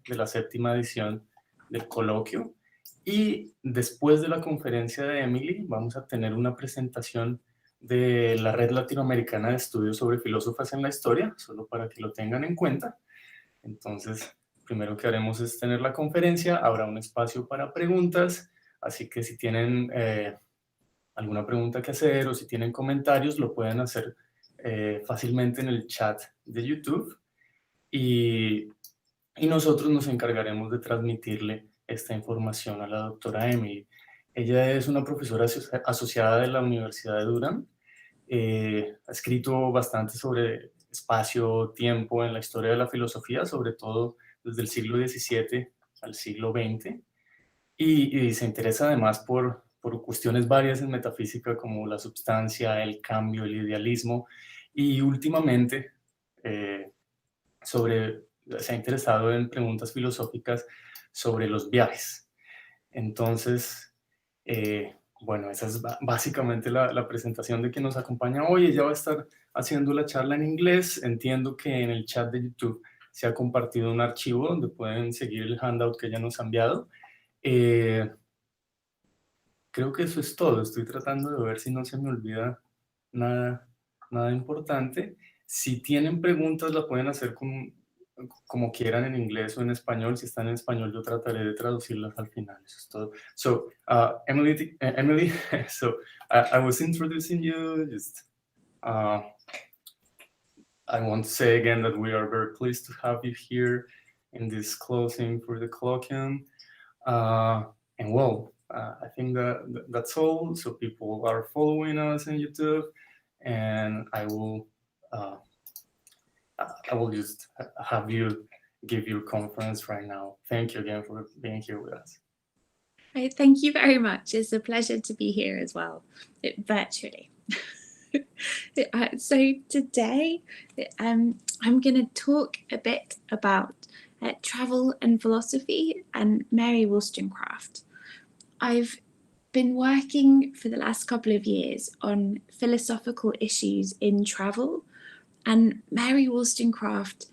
de la 7ª edición del coloquio. Y después de la conferencia de Emily, vamos a tener una presentación de la Red Latinoamericana de Estudios sobre Filósofas en la Historia, solo para que lo tengan en cuenta. Entonces, primero que haremos es tener la conferencia, habrá un espacio para preguntas, así que si tienen alguna pregunta que hacer o si tienen comentarios, lo pueden hacer fácilmente en el chat de YouTube y nosotros nos encargaremos de transmitirle esta información a la doctora Emily. Ella es una profesora asociada de la Universidad de Durham, ha escrito bastante sobre espacio, tiempo en la historia de la filosofía, sobre todo desde el siglo XVII al siglo XX, y se interesa además por cuestiones varias en metafísica como la substancia, el cambio, el idealismo, y últimamente se ha interesado en preguntas filosóficas sobre los viajes. Entonces, bueno, esa es básicamente la presentación de quien nos acompaña hoy. Ella va a estar haciendo la charla en inglés. Entiendo que en el chat de YouTube se ha compartido un archivo donde pueden seguir el handout que ella nos ha enviado. Creo que eso es todo. Estoy tratando de ver si no se me olvida nada importante. Si tienen preguntas, la pueden hacer como quieran en inglés o en español. Si están en español, yo trataré de traducirlas al final. Eso es todo. So, Emily, so I was introducing you. I want to say again that we are very pleased to have you here in this closing for the colloquium. And well, I think that's all. So people are following us on YouTube, and I will just have you give your conference right now. Thank you again for being here with us. Thank you very much. It's a pleasure to be here as well, virtually. So today I'm going to talk a bit about travel and philosophy and Mary Wollstonecraft. I've been working for the last couple of years on philosophical issues in travel, and Mary Wollstonecraft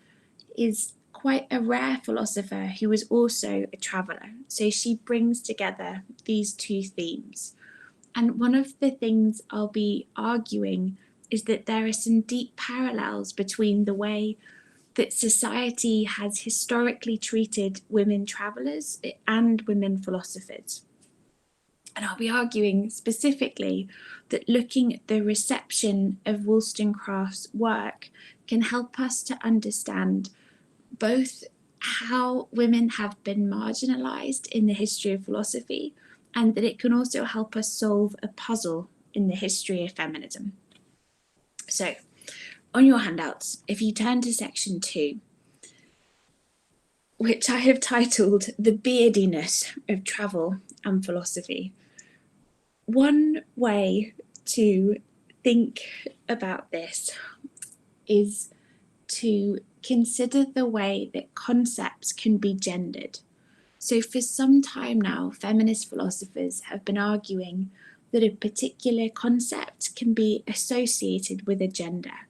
is quite a rare philosopher who is also a traveller. So she brings together these two themes. And one of the things I'll be arguing is that there are some deep parallels between the way that society has historically treated women travellers and women philosophers. And I'll be arguing specifically that looking at the reception of Wollstonecraft's work can help us to understand both how women have been marginalised in the history of philosophy, and that it can also help us solve a puzzle in the history of feminism. So, on your handouts, if you turn to section 2, which I have titled The Beardiness of Travel and Philosophy, one way to think about this is to consider the way that concepts can be gendered. So for some time now, feminist philosophers have been arguing that a particular concept can be associated with a gender.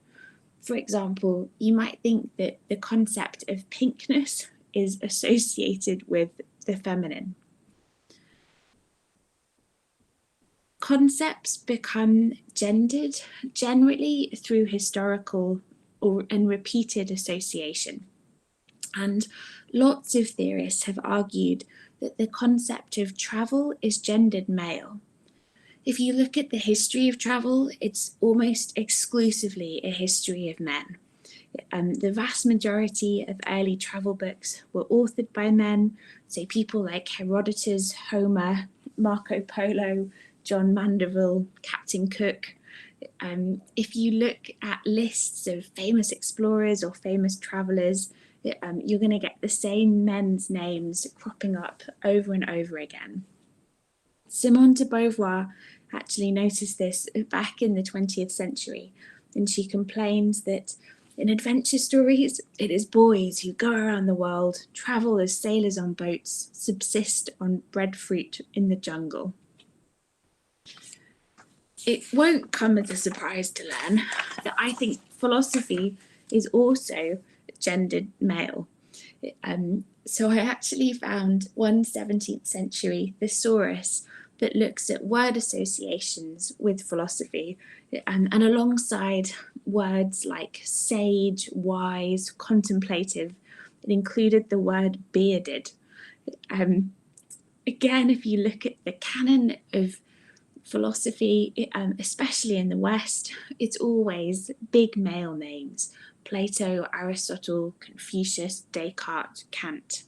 For example, you might think that the concept of pinkness is associated with the feminine. Concepts become gendered generally through historical and repeated association. And lots of theorists have argued that the concept of travel is gendered male. If you look at the history of travel, it's almost exclusively a history of men. The vast majority of early travel books were authored by men, so people like Herodotus, Homer, Marco Polo, John Mandeville, Captain Cook. If you look at lists of famous explorers or famous travellers, you're going to get the same men's names cropping up over and over again. Simone de Beauvoir actually noticed this back in the 20th century, and she complains that in adventure stories, it is boys who go around the world, travel as sailors on boats, subsist on breadfruit in the jungle. It won't come as a surprise to learn that I think philosophy is also gendered male. So I actually found one 17th century thesaurus that looks at word associations with philosophy, and alongside words like sage, wise, contemplative, it included the word bearded. Again, if you look at the canon of philosophy, especially in the West, it's always big male names: Plato, Aristotle, Confucius, Descartes, Kant.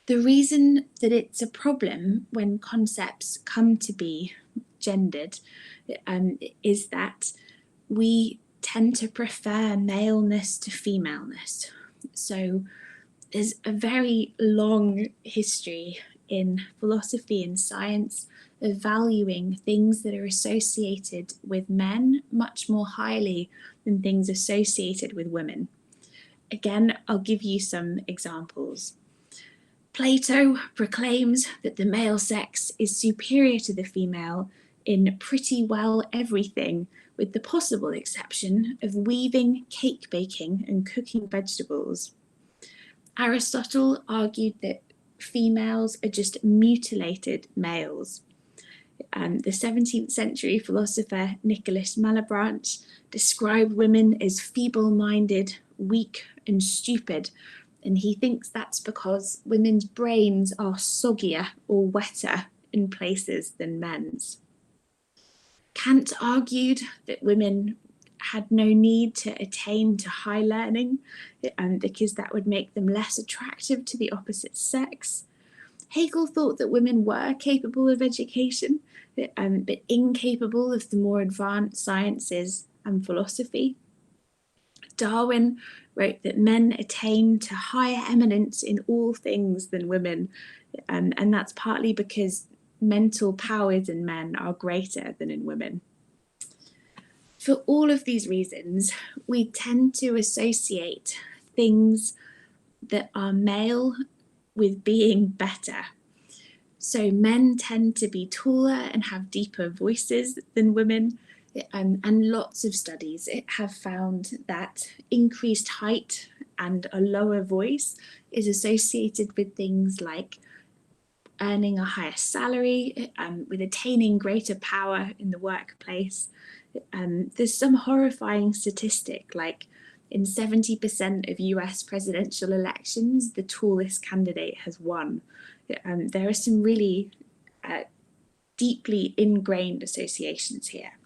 The reason that it's a problem when concepts come to be gendered is that we tend to prefer maleness to femaleness. So there's a very long history in philosophy and science of valuing things that are associated with men much more highly than things associated with women. Again, I'll give you some examples. Plato proclaims that the male sex is superior to the female in pretty well everything, with the possible exception of weaving, cake baking, and cooking vegetables. Aristotle argued that females are just mutilated males. The 17th century philosopher Nicholas Malebranche described women as feeble-minded, weak, and stupid, and he thinks that's because women's brains are soggier or wetter in places than men's. Kant argued that women had no need to attain to high learning because that would make them less attractive to the opposite sex. Hegel thought that women were capable of education, but incapable of the more advanced sciences and philosophy. Darwin wrote that men attain to higher eminence in all things than women, and that's partly because mental powers in men are greater than in women. For all of these reasons, we tend to associate things that are male with being better. So men tend to be taller and have deeper voices than women, and lots of studies have found that increased height and a lower voice is associated with things like earning a higher salary, with attaining greater power in the workplace. There's some horrifying statistic, like in 70% of US presidential elections, the tallest candidate has won. There are some really deeply ingrained associations here.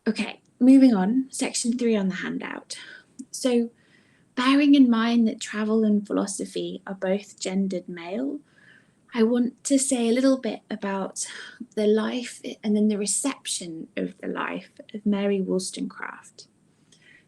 Okay, moving on, section 3 on the handout. So, bearing in mind that travel and philosophy are both gendered male, I want to say a little bit about the life and then the reception of the life of Mary Wollstonecraft.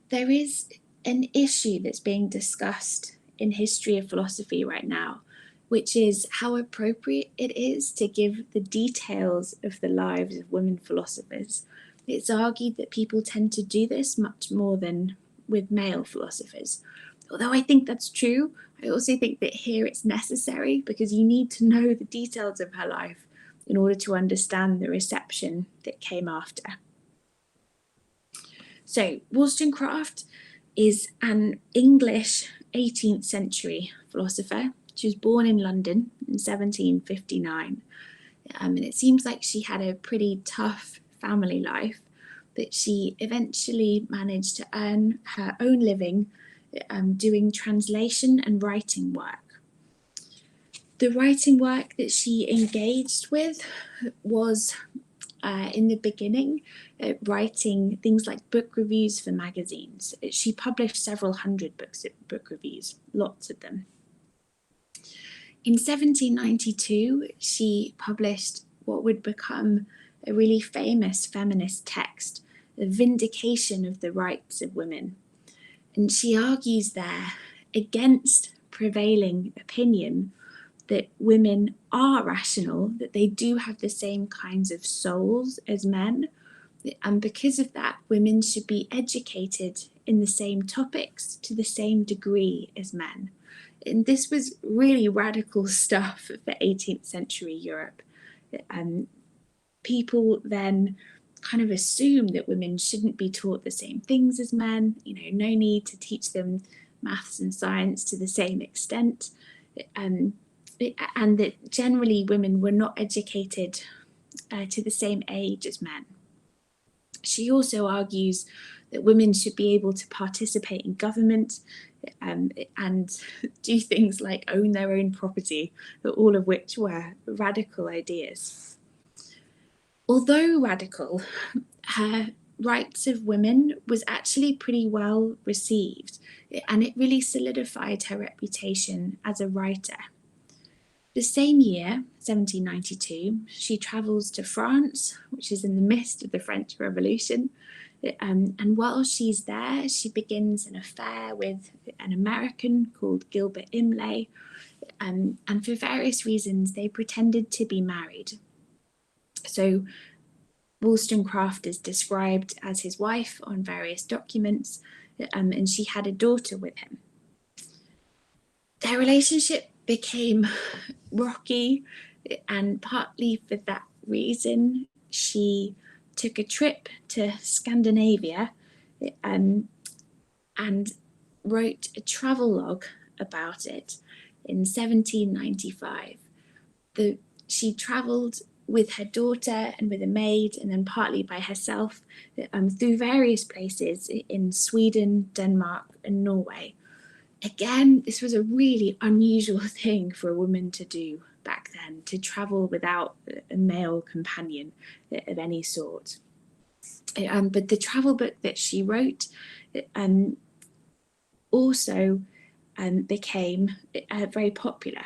There is an issue that's being discussed in history of philosophy right now, which is how appropriate it is to give the details of the lives of women philosophers. It's argued that people tend to do this much more than with male philosophers. Although I think that's true, I also think that here it's necessary because you need to know the details of her life in order to understand the reception that came after. So, Wollstonecraft is an English 18th century philosopher. She was born in London in 1759. And it seems like she had a pretty tough family life, but she eventually managed to earn her own living doing translation and writing work. The writing work that she engaged with was, in the beginning, writing things like book reviews for magazines. She published several hundred book reviews, lots of them. In 1792, she published what would become a really famous feminist text, The Vindication of the Rights of Women. And she argues there against prevailing opinion that women are rational, that they do have the same kinds of souls as men. And because of that, women should be educated in the same topics to the same degree as men. And this was really radical stuff for 18th century Europe. People then kind of assume that women shouldn't be taught the same things as men, no need to teach them maths and science to the same extent, and that generally women were not educated to the same age as men. She also argues that women should be able to participate in government and do things like own their own property, all of which were radical ideas. Although radical, her rights of women was actually pretty well received, and it really solidified her reputation as a writer. The same year, 1792, she travels to France, which is in the midst of the French Revolution. And while she's there, she begins an affair with an American called Gilbert Imlay. And for various reasons, they pretended to be married. So Wollstonecraft is described as his wife on various documents, and she had a daughter with him. Their relationship became rocky, and partly for that reason, she took a trip to Scandinavia and wrote a travelogue about it in 1795. She travelled with her daughter and with a maid, and then partly by herself, through various places in Sweden, Denmark, and Norway. Again, this was a really unusual thing for a woman to do back then, to travel without a male companion of any sort. But the travel book that she wrote also became very popular.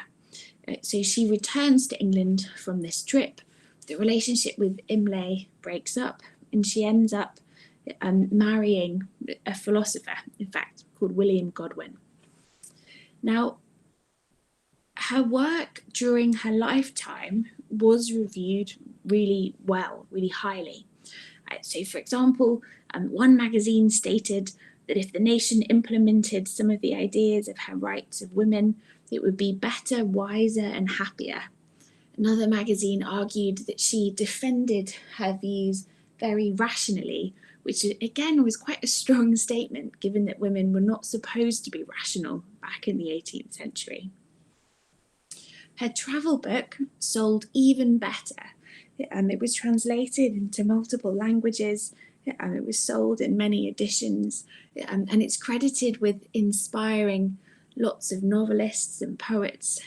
So she returns to England from this trip. The relationship with Imlay breaks up, and she ends up marrying a philosopher, in fact, called William Godwin. Now, her work during her lifetime was reviewed really well, really highly. So, for example, one magazine stated that if the nation implemented some of the ideas of her rights of women, it would be better, wiser, and happier. Another magazine argued that she defended her views very rationally, which again was quite a strong statement, given that women were not supposed to be rational back in the 18th century. Her travel book sold even better. It was translated into multiple languages, and it was sold in many editions, and it's credited with inspiring lots of novelists and poets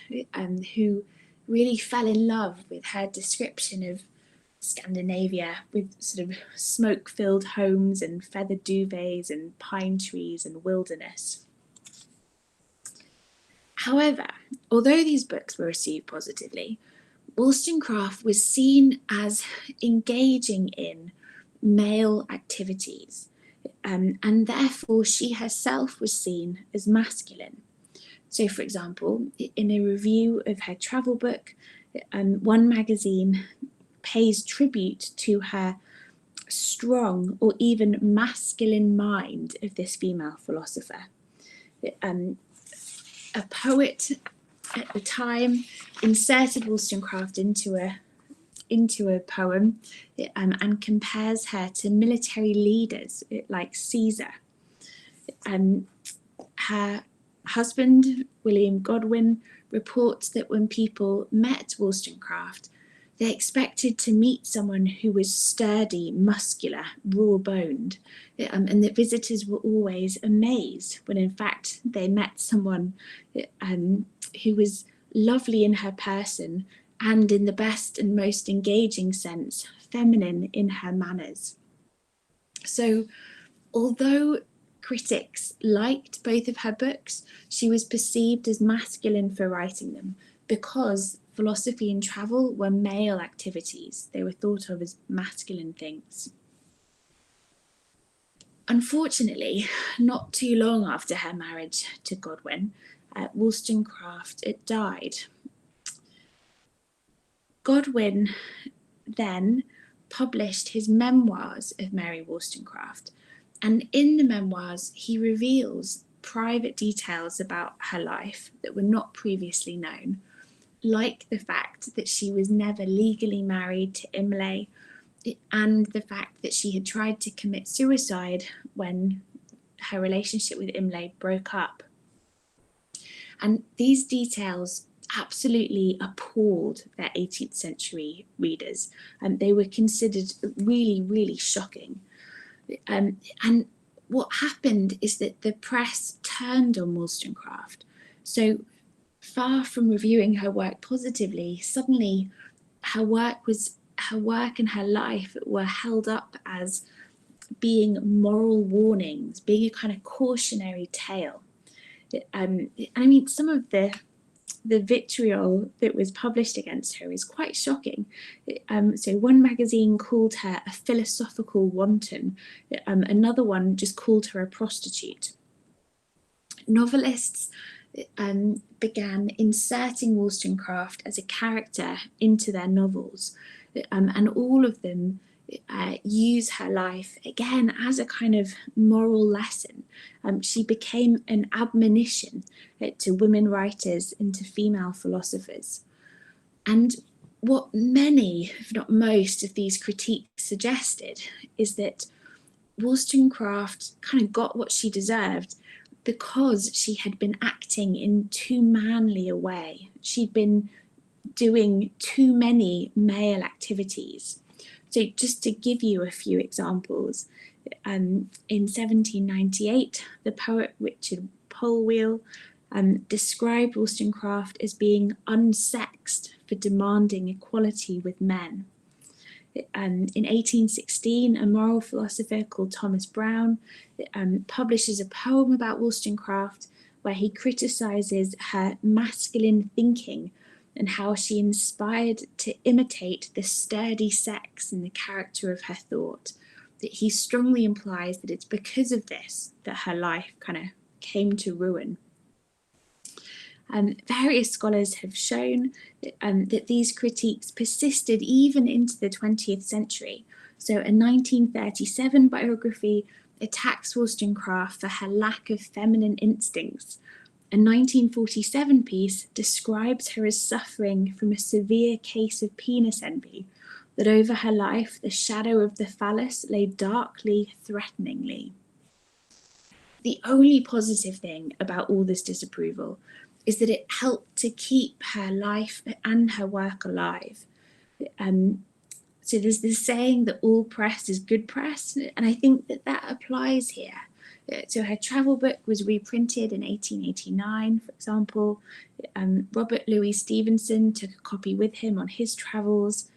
who really fell in love with her description of Scandinavia, with sort of smoke-filled homes and feathered duvets and pine trees and wilderness. However, although these books were received positively, Wollstonecraft was seen as engaging in male activities, and therefore she herself was seen as masculine. So, for example, in a review of her travel book, one magazine pays tribute to her strong or even masculine mind of this female philosopher. A poet at the time inserted Wollstonecraft into a poem and compares her to military leaders like Caesar. Her husband, William Godwin, reports that when people met Wollstonecraft, they expected to meet someone who was sturdy, muscular, raw-boned, and that visitors were always amazed when in fact they met someone who was lovely in her person and, in the best and most engaging sense, feminine in her manners. So, although critics liked both of her books, she was perceived as masculine for writing them because philosophy and travel were male activities. They were thought of as masculine things. Unfortunately, not too long after her marriage to Godwin, Wollstonecraft died. Godwin then published his memoirs of Mary Wollstonecraft, and in the memoirs he reveals private details about her life that were not previously known, like the fact that she was never legally married to Imlay, and the fact that she had tried to commit suicide when her relationship with Imlay broke up. And these details absolutely appalled their 18th century readers, and they were considered really, really shocking. And what happened is that the press turned on Wollstonecraft. So far from reviewing her work positively, suddenly her work and her life were held up as being moral warnings, being a kind of cautionary tale. I mean, some of the vitriol that was published against her is quite shocking. So one magazine called her a philosophical wanton, another one just called her a prostitute. Novelists began inserting Wollstonecraft as a character into their novels, and all of them use her life again as a kind of moral lesson. She became an admonition to women writers and to female philosophers. And what many, if not most, of these critiques suggested is that Wollstonecraft kind of got what she deserved because she had been acting in too manly a way. She'd been doing too many male activities. So just to give you a few examples, in 1798, the poet Richard Polwhele described Wollstonecraft as being unsexed for demanding equality with men. In 1816, a moral philosopher called Thomas Browne publishes a poem about Wollstonecraft where he criticizes her masculine thinking and how she inspired to imitate the sturdy sex in the character of her thought. That he strongly implies that it's because of this that her life kind of came to ruin. Various scholars have shown that these critiques persisted even into the 20th century. So a 1937 biography attacks Wollstonecraft for her lack of feminine instincts. A 1947 piece describes her as suffering from a severe case of penis envy, that over her life the shadow of the phallus lay darkly, threateningly. The only positive thing about all this disapproval is that it helped to keep her life and her work alive. So there's this saying that all press is good press, and I think that applies here. So her travel book was reprinted in 1889, for example. Robert Louis Stevenson took a copy with him on his travels.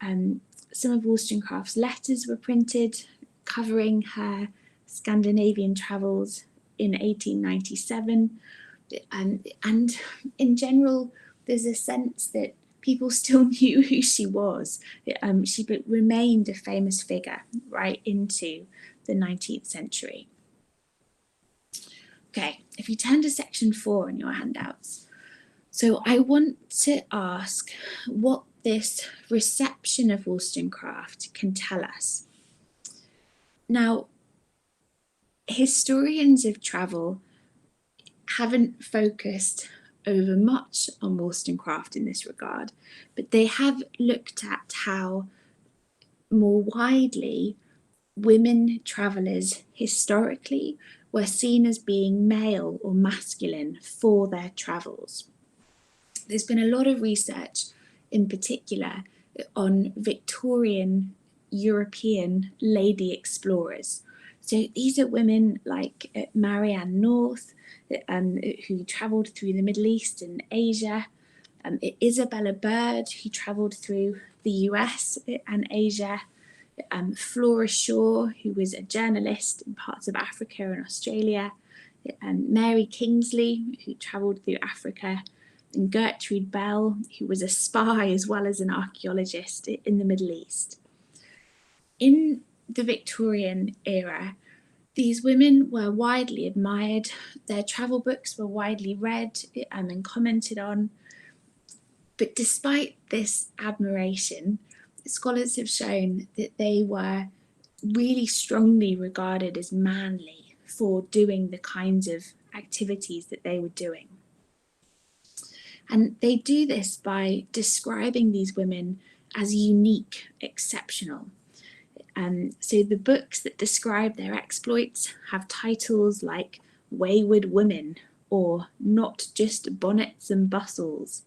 Some of Wollstonecraft's letters were printed covering her Scandinavian travels in 1897. And in general, there's a sense that people still knew who she was. She remained a famous figure right into the 19th century. Okay, if you turn to section 4 in your handouts. So I want to ask what this reception of Wollstonecraft can tell us. Now, historians of travel haven't focused over much on Wollstonecraft in this regard, but they have looked at how more widely women travellers historically were seen as being male or masculine for their travels. There's been a lot of research in particular on Victorian European lady explorers. So these are women like Marianne North, who travelled through the Middle East and Asia, Isabella Bird, who travelled through the US and Asia, Flora Shaw, who was a journalist in parts of Africa and Australia, Mary Kingsley, who travelled through Africa, and Gertrude Bell, who was a spy as well as an archaeologist in the Middle East. In the Victorian era, these women were widely admired, their travel books were widely read and commented on. But despite this admiration, scholars have shown that they were really strongly regarded as manly for doing the kinds of activities that they were doing. And they do this by describing these women as unique, exceptional. So the books that describe their exploits have titles like Wayward Women or Not Just Bonnets and Bustles.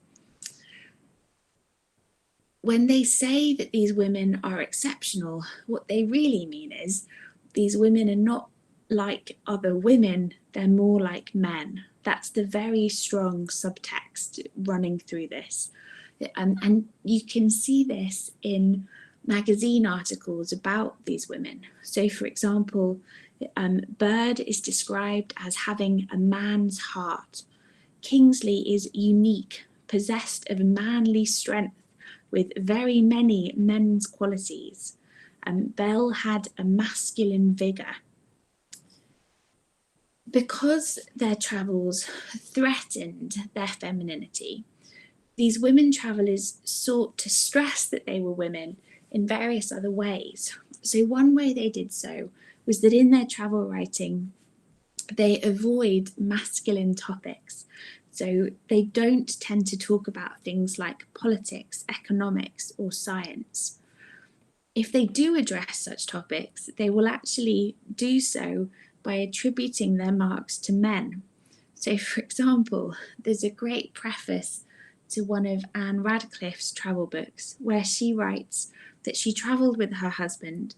When they say that these women are exceptional, what they really mean is these women are not like other women, they're more like men. That's the very strong subtext running through this. And you can see this in magazine articles about these women. So for example, Bird is described as having a man's heart. Kingsley is unique, possessed of manly strength with very many men's qualities. Bell had a masculine vigour. Because their travels threatened their femininity, these women travellers sought to stress that they were women in various other ways. So one way they did so was that in their travel writing, they avoid masculine topics. So they don't tend to talk about things like politics, economics, or science. If they do address such topics, they will actually do so by attributing their marks to men. So for example, there's a great preface to one of Anne Radcliffe's travel books where she writes that she travelled with her husband,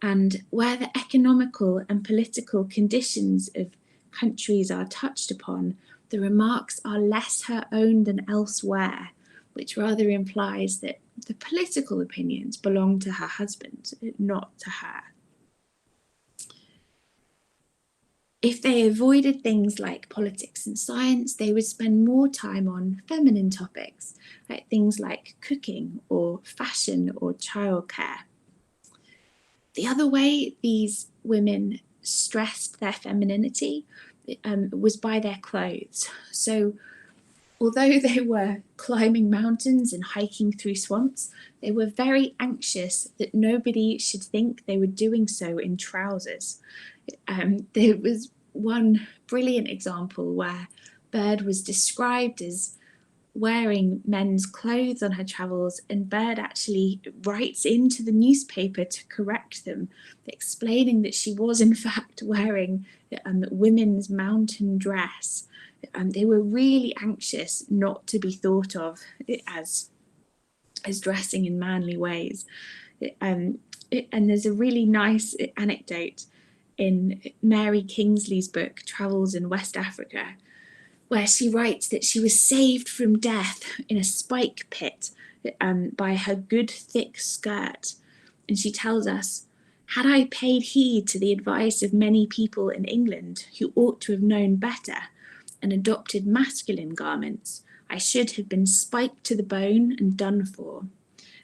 and where the economical and political conditions of countries are touched upon, the remarks are less her own than elsewhere, which rather implies that the political opinions belong to her husband, not to her. If they avoided things like politics and science, they would spend more time on feminine topics, like things like cooking or fashion or childcare. The other way these women stressed their femininity was by their clothes. So although they were climbing mountains and hiking through swamps, they were very anxious that nobody should think they were doing so in trousers. There was one brilliant example where Bird was described as wearing men's clothes on her travels, and Bird actually writes into the newspaper to correct them, explaining that she was in fact wearing women's mountain dress. They were really anxious not to be thought of as dressing in manly ways. And there's a really nice anecdote in Mary Kingsley's book, Travels in West Africa, where she writes that she was saved from death in a spike pit by her good thick skirt. And she tells us, "Had I paid heed to the advice of many people in England who ought to have known better and adopted masculine garments, I should have been spiked to the bone and done for.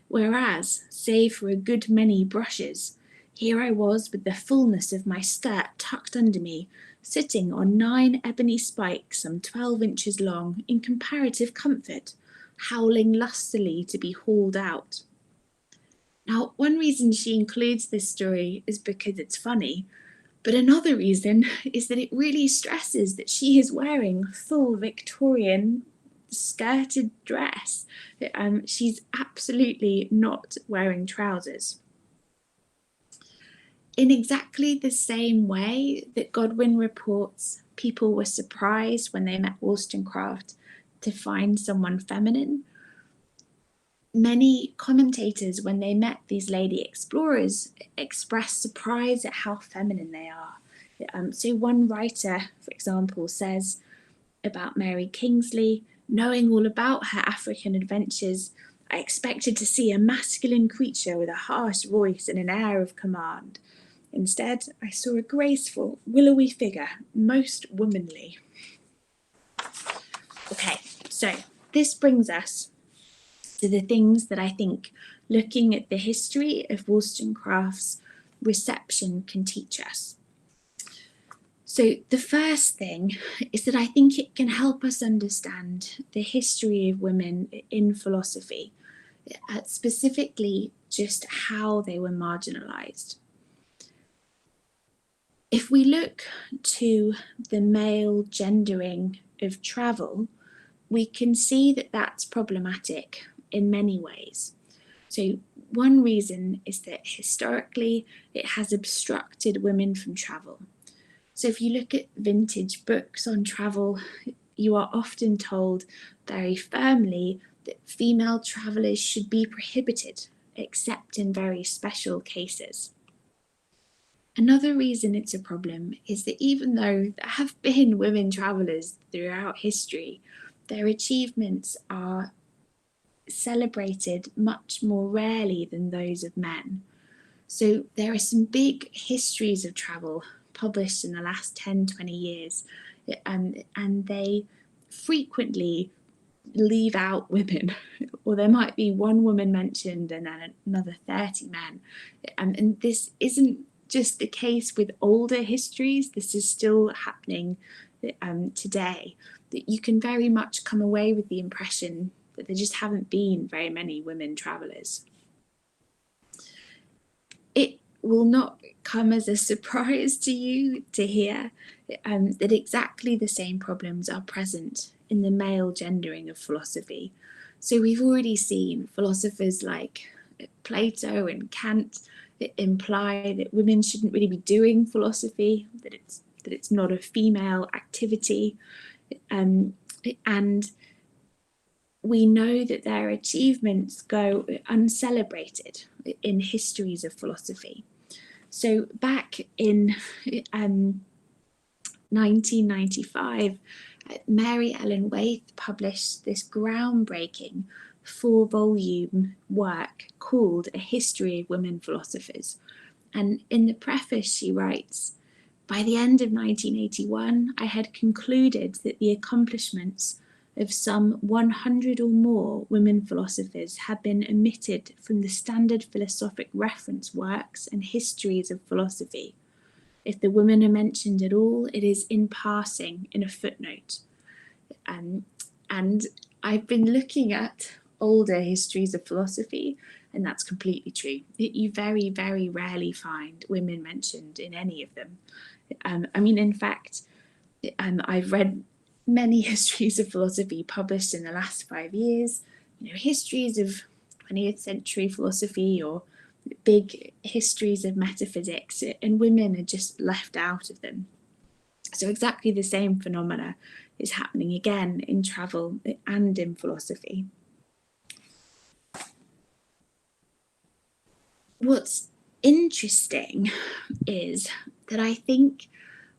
Whereas, save for a good many brushes, here I was with the fullness of my skirt tucked under me, sitting on 9 ebony spikes some 12 inches long in comparative comfort, howling lustily to be hauled out." Now, one reason she includes this story is because it's funny, but another reason is that it really stresses that she is wearing full Victorian skirted dress. She's absolutely not wearing trousers. In exactly the same way that Godwin reports people were surprised when they met Wollstonecraft to find someone feminine, many commentators, when they met these lady explorers, expressed surprise at how feminine they are. So one writer, for example, says about Mary Kingsley, "Knowing all about her African adventures, I expected to see a masculine creature with a harsh voice and an air of command. Instead, I saw a graceful, willowy figure, most womanly." Okay, so this brings us to the things that I think looking at the history of Wollstonecraft's reception can teach us. So the first thing is that I think it can help us understand the history of women in philosophy, specifically just how they were marginalized. If we look to the male gendering of travel, we can see that that's problematic in many ways. So one reason is that historically it has obstructed women from travel. So if you look at vintage books on travel, you are often told very firmly that female travellers should be prohibited, except in very special cases. Another reason it's a problem is that even though there have been women travellers throughout history, their achievements are celebrated much more rarely than those of men. So there are some big histories of travel published in the last 10-20 years, and they frequently leave out women, or there might be one woman mentioned and then another 30 men. And this isn't just the case with older histories, this is still happening today, that you can very much come away with the impression that there just haven't been very many women travellers. It will not come as a surprise to you to hear that exactly the same problems are present in the male gendering of philosophy. So we've already seen philosophers like Plato and Kant that imply that women shouldn't really be doing philosophy, that it's not a female activity, and we know that their achievements go uncelebrated in histories of philosophy. So back in 1995, Mary Ellen Waithe published this groundbreaking 4-volume work called A History of Women Philosophers. And in the preface, she writes, "By the end of 1981, I had concluded that the accomplishments of some 100 or more women philosophers had been omitted from the standard philosophic reference works and histories of philosophy. If the women are mentioned at all, it is in passing in a footnote." And I've been looking at older histories of philosophy, and that's completely true. You very, very rarely find women mentioned in any of them. I mean, in fact, I've read many histories of philosophy published in the last 5 years, histories of 20th century philosophy or big histories of metaphysics, and women are just left out of them. So exactly the same phenomena is happening again in travel and in philosophy. What's interesting is that I think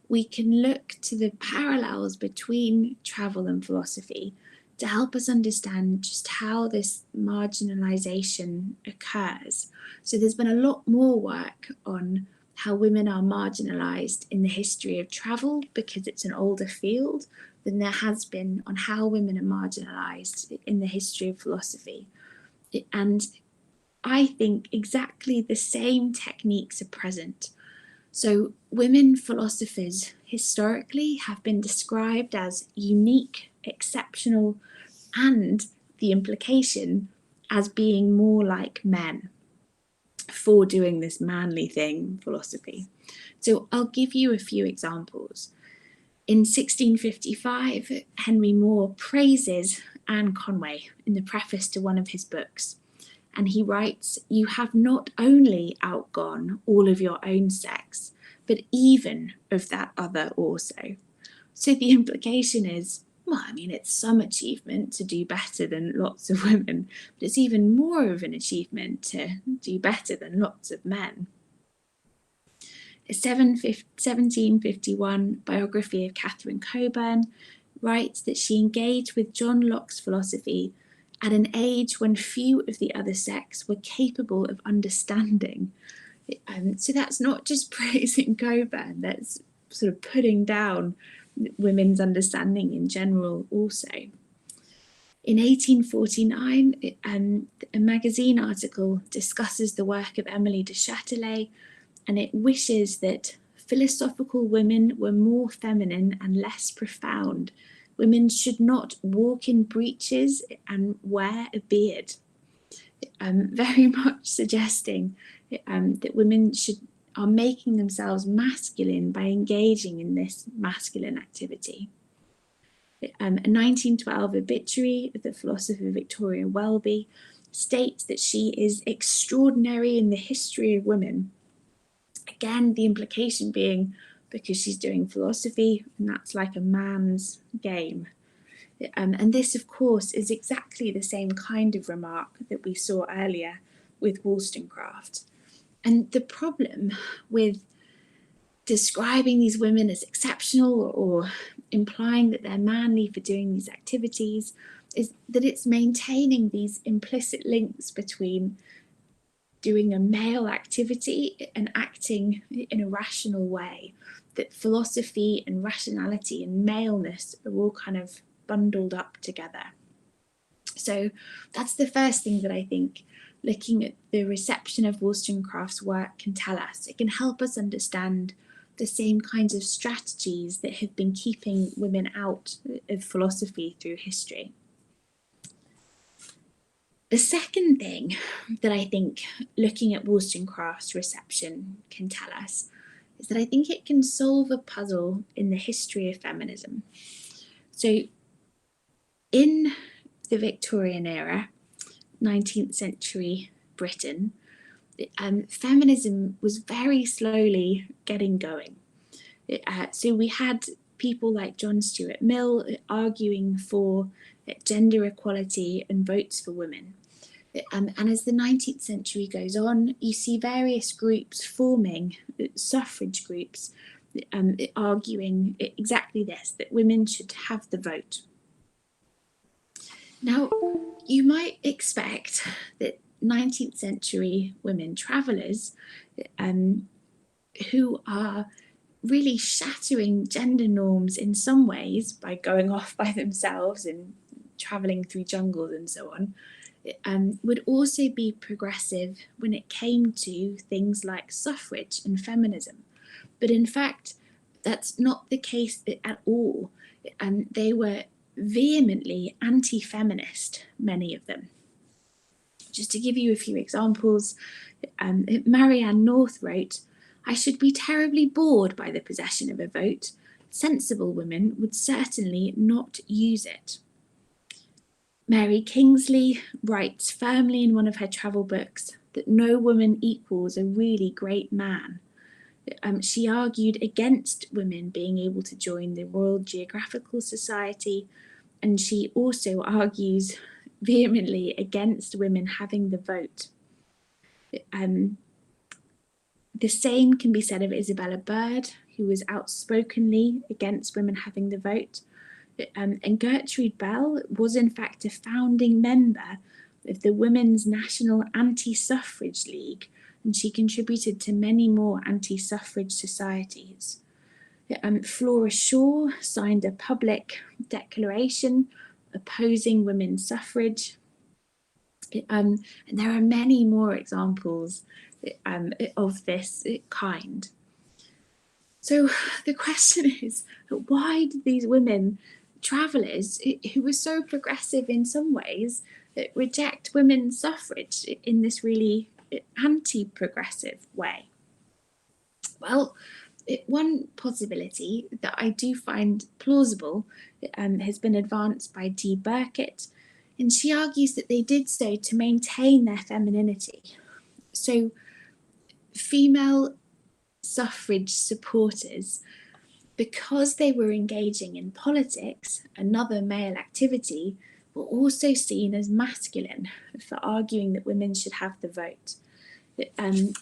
we can look to the parallels between travel and philosophy to help us understand just how this marginalization occurs. So there's been a lot more work on how women are marginalized in the history of travel because it's an older field than there has been on how women are marginalized in the history of philosophy. And I think exactly the same techniques are present. So women philosophers historically have been described as unique, exceptional, and the implication as being more like men for doing this manly thing, philosophy. So I'll give you a few examples. In 1655, Henry Moore praises Anne Conway in the preface to one of his books. And he writes, "You have not only outgone all of your own sex, but even of that other also." So the implication is, well, I mean, it's some achievement to do better than lots of women, but it's even more of an achievement to do better than lots of men. A 1751 biography of Catherine Coburn writes that she engaged with John Locke's philosophy at an age when few of the other sex were capable of understanding. So that's not just praising Coburn, that's sort of putting down women's understanding in general also. In 1849, a magazine article discusses the work of Emily de Châtelet, and it wishes that philosophical women were more feminine and less profound. Women should not walk in breeches and wear a beard. Very much suggesting that women are making themselves masculine by engaging in this masculine activity. A 1912 obituary of the philosopher Victoria Welby states that she is extraordinary in the history of women. Again, the implication being because she's doing philosophy, and that's like a man's game. And this, of course, is exactly the same kind of remark that we saw earlier with Wollstonecraft. And the problem with describing these women as exceptional or implying that they're manly for doing these activities is that it's maintaining these implicit links between doing a male activity and acting in a rational way, that philosophy and rationality and maleness are all kind of bundled up together. So that's the first thing that I think looking at the reception of Wollstonecraft's work can tell us. It can help us understand the same kinds of strategies that have been keeping women out of philosophy through history. The second thing that I think looking at Wollstonecraft's reception can tell us is that I think it can solve a puzzle in the history of feminism. So in the Victorian era, 19th century Britain, feminism was very slowly getting going. So we had people like John Stuart Mill arguing for gender equality and votes for women. And as the 19th century goes on, you see various groups forming, suffrage groups, arguing exactly this, that women should have the vote. Now, you might expect that 19th century women travellers who are really shattering gender norms in some ways by going off by themselves and travelling through jungles and so on, would also be progressive when it came to things like suffrage and feminism. But in fact, that's not the case at all. They were vehemently anti-feminist, many of them. Just to give you a few examples, Marianne North wrote, "I should be terribly bored by the possession of a vote. Sensible women would certainly not use it." Mary Kingsley writes firmly in one of her travel books that no woman equals a really great man. She argued against women being able to join the Royal Geographical Society, and she also argues vehemently against women having the vote. The same can be said of Isabella Bird, who was outspokenly against women having the vote. And Gertrude Bell was in fact a founding member of the Women's National Anti-Suffrage League, and she contributed to many more anti-suffrage societies. Flora Shaw signed a public declaration opposing women's suffrage. And there are many more examples of this kind. So the question is, why did these women travellers who were so progressive in some ways reject women's suffrage in this really anti-progressive way? Well, one possibility that I do find plausible has been advanced by Dee Burkett, and she argues that they did so to maintain their femininity. So female suffrage supporters, because they were engaging in politics, another male activity, were also seen as masculine for arguing that women should have the vote. And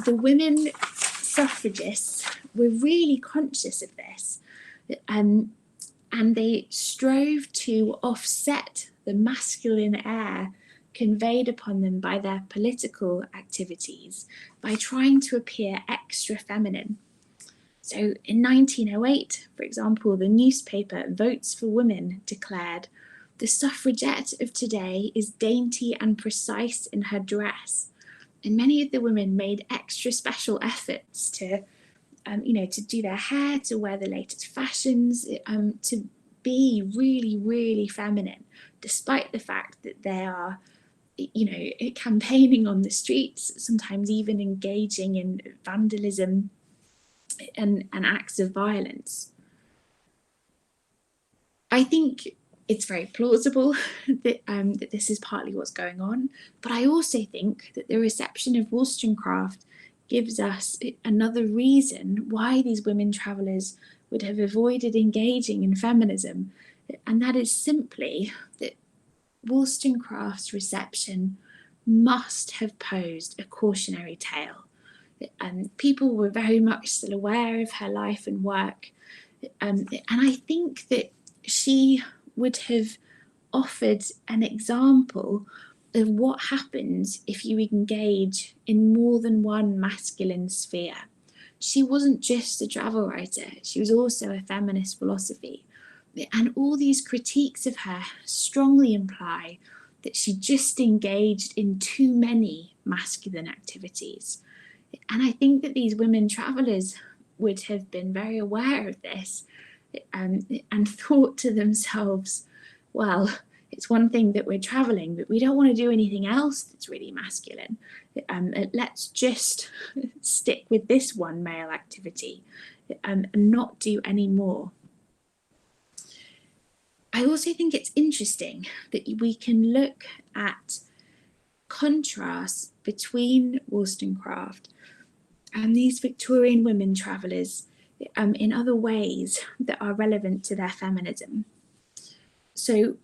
the women suffragists were really conscious of this, and they strove to offset the masculine air conveyed upon them by their political activities by trying to appear extra feminine. So in 1908, for example, the newspaper Votes for Women declared, "The suffragette of today is dainty and precise in her dress." And many of the women made extra special efforts to do their hair, to wear the latest fashions, to be really, really feminine, despite the fact that they are, campaigning on the streets, sometimes even engaging in vandalism and acts of violence. I think It's very plausible that this is partly what's going on, but I also think that the reception of Wollstonecraft gives us another reason why these women travellers would have avoided engaging in feminism, and that is simply that Wollstonecraft's reception must have posed a cautionary tale. People were very much still aware of her life and work, and I think that she would have offered an example of what happens if you engage in more than one masculine sphere. She wasn't just a travel writer, she was also a feminist philosophy. And all these critiques of her strongly imply that she just engaged in too many masculine activities. And I think that these women travellers would have been very aware of this and thought to themselves, well, it's one thing that we're travelling, but we don't want to do anything else that's really masculine. Let's just stick with this one male activity and not do any more. I also think it's interesting that we can look at contrasts between Wollstonecraft and these Victorian women travellers in other ways that are relevant to their feminism. So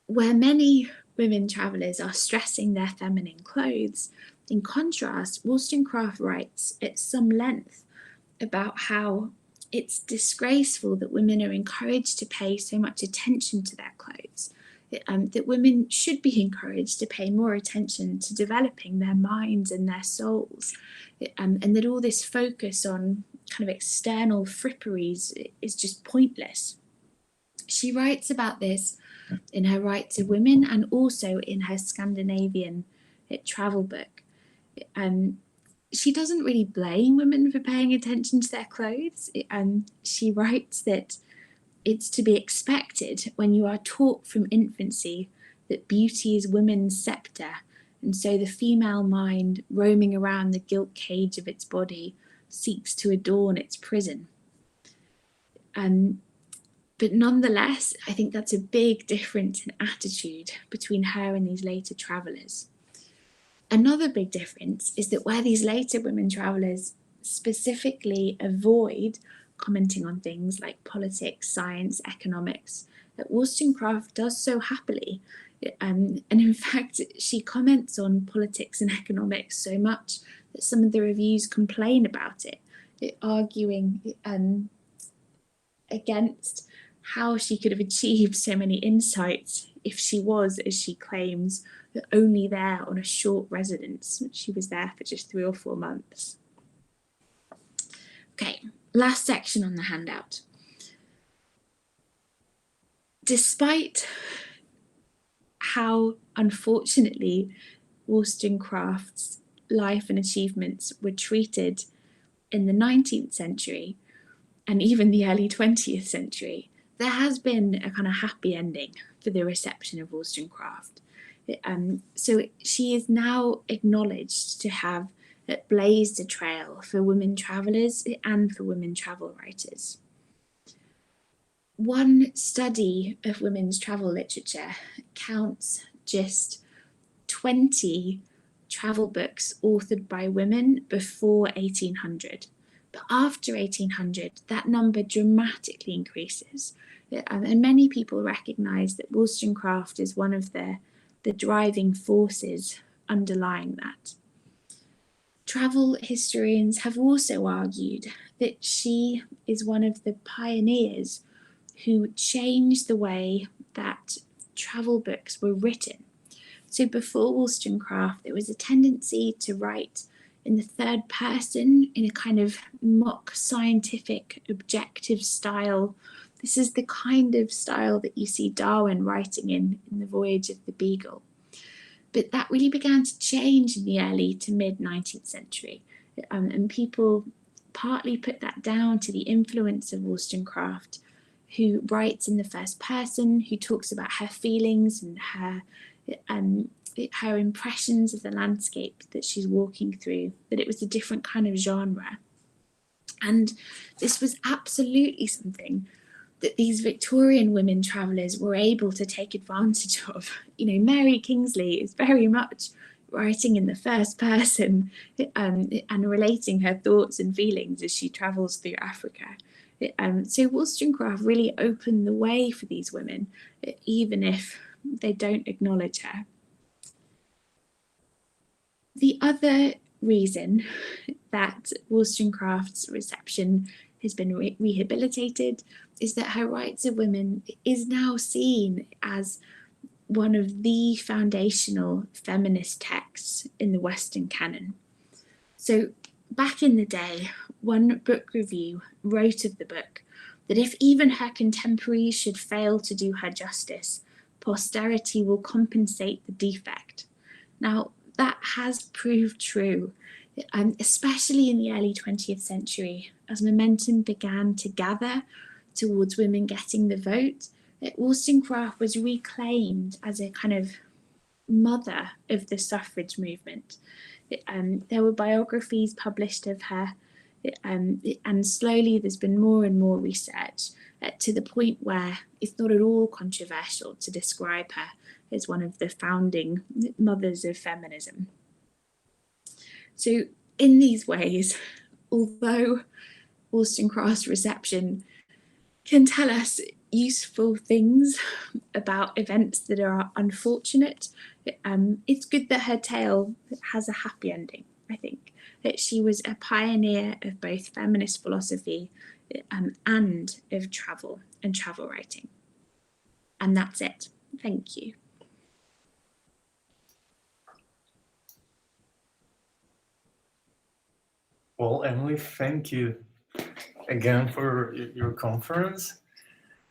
where many women travellers are stressing their feminine clothes, in contrast, Wollstonecraft writes at some length about how it's disgraceful that women are encouraged to pay so much attention to their clothes, that women should be encouraged to pay more attention to developing their minds and their souls, and that all this focus on kind of external fripperies is just pointless. She writes about this in her Rights of Women and also in her Scandinavian travel book. She doesn't really blame women for paying attention to their clothes. She writes that it's to be expected when you are taught from infancy that beauty is women's sceptre, and so the female mind, roaming around the gilt cage of its body, seeks to adorn its prison. But nonetheless, I think that's a big difference in attitude between her and these later travellers. Another big difference is that where these later women travellers specifically avoid commenting on things like politics, science, economics, that Wollstonecraft does so happily. And in fact, she comments on politics and economics so much that some of the reviews complain about it, arguing against how she could have achieved so many insights if she was, as she claims, only there on a short residence. She was there for just 3 or 4 months. Okay, last section on the handout. Despite how unfortunately Wollstonecraft's life and achievements were treated in the 19th century and even the early 20th century, there has been a kind of happy ending for the reception of Wollstonecraft. So she is now acknowledged to have blazed a trail for women travellers and for women travel writers. One study of women's travel literature counts just 20 travel books authored by women before 1800. But after 1800, that number dramatically increases. And many people recognise that Wollstonecraft is one of the driving forces underlying that. Travel historians have also argued that she is one of the pioneers who changed the way that travel books were written. So before Wollstonecraft, there was a tendency to write in the third person in a kind of mock scientific objective style. This is the kind of style that you see Darwin writing in The Voyage of the Beagle. But that really began to change in the early to mid 19th century. And people partly put that down to the influence of Wollstonecraft, who writes in the first person, who talks about her feelings and her impressions of the landscape that she's walking through, that it was a different kind of genre. And this was absolutely something that these Victorian women travellers were able to take advantage of. Mary Kingsley is very much writing in the first person and relating her thoughts and feelings as she travels through Africa. So Wollstonecraft really opened the way for these women, even if they don't acknowledge her. The other reason that Wollstonecraft's reception has been rehabilitated is that her Rights of Women is now seen as one of the foundational feminist texts in the Western canon. So back in the day, one book review wrote of the book that if even her contemporaries should fail to do her justice, posterity will compensate the defect. Now, that has proved true, especially in the early 20th century, as momentum began to gather towards women getting the vote. Wollstonecraft was reclaimed as a kind of mother of the suffrage movement. There were biographies published of her, and slowly there's been more and more research to the point where it's not at all controversial to describe her as one of the founding mothers of feminism. So in these ways, although Wollstonecraft's reception can tell us useful things about events that are unfortunate, it's good that her tale has a happy ending, I think. That she was a pioneer of both feminist philosophy and of travel and travel writing. And that's it. Thank you. Well, Emily, thank you again for your conference.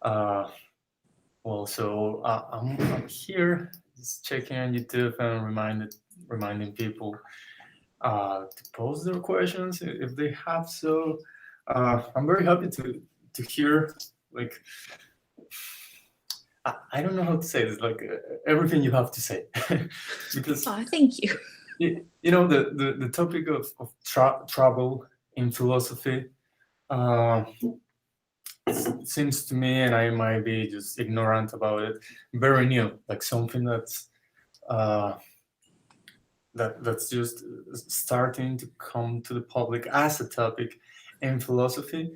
Well, so I'm here just checking on YouTube and reminding people to post their questions if they have. So I'm very happy to hear, like, I don't know how to say this, like everything you have to say, because thank you. The topic of travel in philosophy. It seems to me, and I might be just ignorant about it, very new, like something that's just starting to come to the public as a topic in philosophy.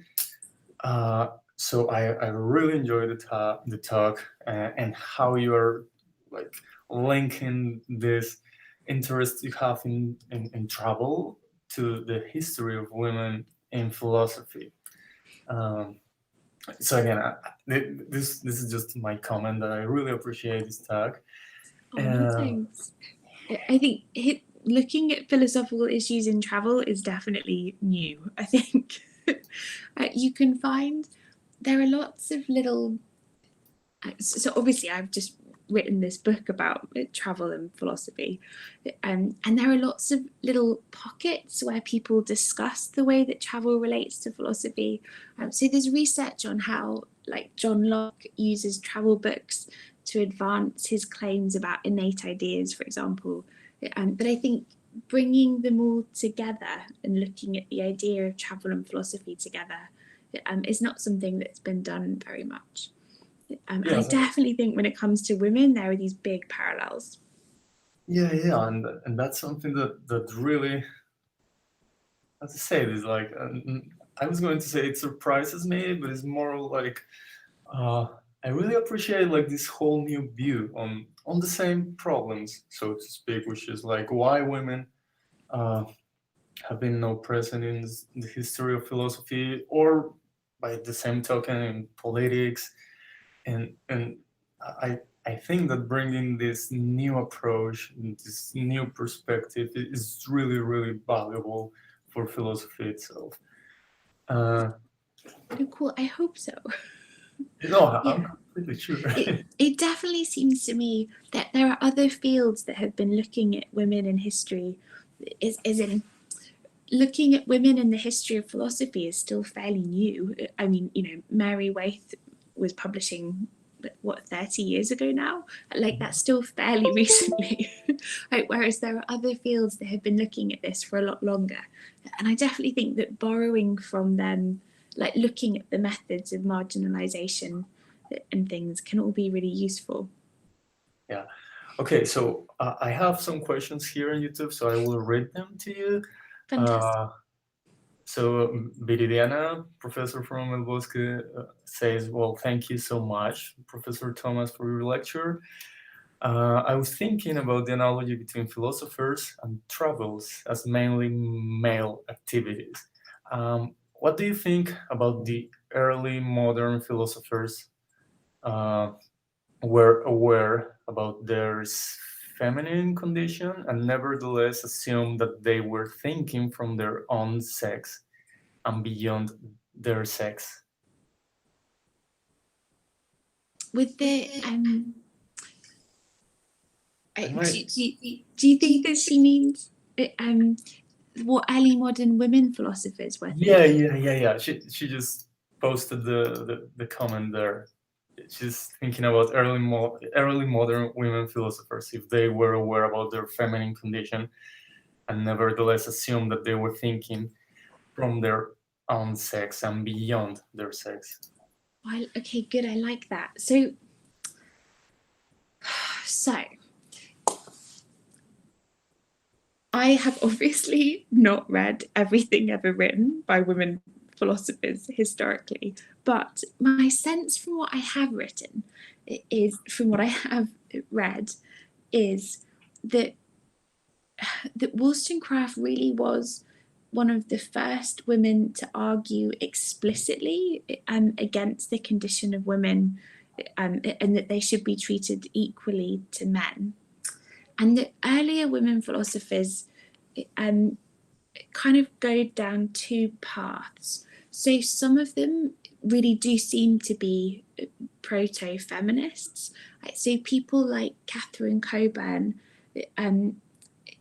So I really enjoyed the talk and how you're like linking this interest you have in travel to the history of women in philosophy. So again, this is just my comment that I really appreciate this talk. Thanks. I think looking at philosophical issues in travel is definitely new. I think you can find there are lots of little. So obviously, I've just written this book about travel and philosophy, and there are lots of little pockets where people discuss the way that travel relates to philosophy. So there's research on how, like, John Locke uses travel books to advance his claims about innate ideas, for example. But I think bringing them all together and looking at the idea of travel and philosophy together is not something that's been done very much. I definitely think when it comes to women, there are these big parallels. Yeah, and that's something that really, how to say this, like, I was going to say it surprises me, but it's more like I really appreciate like this whole new view on the same problems, so to speak, which is like why women have been no present in the history of philosophy, or by the same token in politics. And I think that bringing this new approach, this new perspective is really, really valuable for philosophy itself. Cool, I hope so. No, I'm completely sure. It definitely seems to me that there are other fields that have been looking at women in history, is in looking at women in the history of philosophy is still fairly new. I mean, Mary Waith was publishing, 30 years ago now? Like, that's still fairly recently. Right? Whereas there are other fields that have been looking at this for a lot longer. And I definitely think that borrowing from them like looking at the methods of marginalization and things can all be really useful. Yeah. Okay, so I have some questions here on YouTube, so I will read them to you. Fantastic. So Viridiana, professor from El Bosque, says, well, thank you so much, Professor Thomas, for your lecture. I was thinking about the analogy between philosophers and travels as mainly male activities. What do you think about the early modern philosophers were aware about their feminine condition and nevertheless assumed that they were thinking from their own sex and beyond their sex? With the Right. do you think that she means what early modern women philosophers were thinking? Yeah. She just posted the comment there. She's thinking about early modern women philosophers, if they were aware about their feminine condition and nevertheless assumed that they were thinking from their own sex and beyond their sex. Well, okay, good. I like that. So I have obviously not read everything ever written by women philosophers historically, but my sense from what I have written is, from what I have read, is that Wollstonecraft really was one of the first women to argue explicitly against the condition of women and that they should be treated equally to men. And the earlier women philosophers kind of go down two paths. So some of them really do seem to be proto-feminists. So people like Catherine Coburn,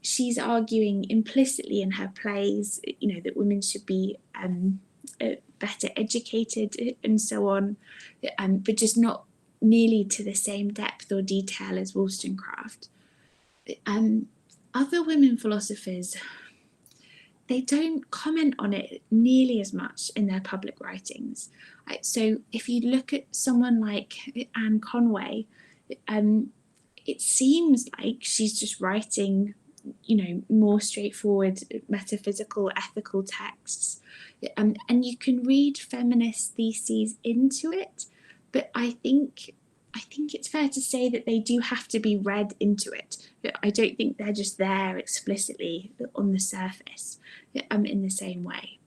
she's arguing implicitly in her plays, that women should be better educated and so on, but just not nearly to the same depth or detail as Wollstonecraft. Other women philosophers, they don't comment on it nearly as much in their public writings. So if you look at someone like Anne Conway, it seems like she's just writing, more straightforward metaphysical, ethical texts. And you can read feminist theses into it, but I think it's fair to say that they do have to be read into it. I don't think they're just there explicitly on the surface in the same way.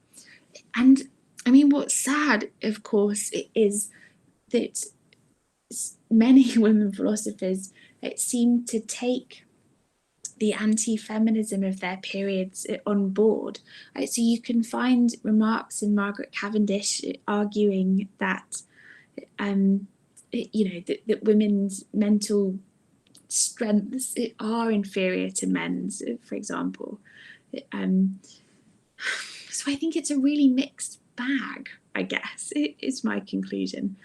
And I mean, what's sad, of course, is that many women philosophers seem to take the anti-feminism of their periods on board. So you can find remarks in Margaret Cavendish arguing that that women's mental strengths are inferior to men's, for example. So I think it's a really mixed bag, I guess, is my conclusion.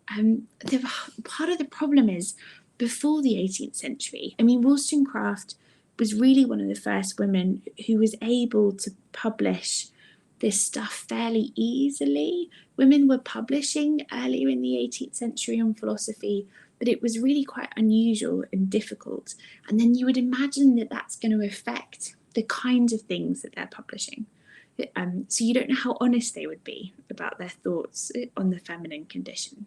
Part of the problem is, before the 18th century, I mean, Wollstonecraft was really one of the first women who was able to publish this stuff fairly easily. Women were publishing earlier in the 18th century on philosophy, but it was really quite unusual and difficult. And then you would imagine that that's going to affect the kinds of things that they're publishing. So you don't know how honest they would be about their thoughts on the feminine condition.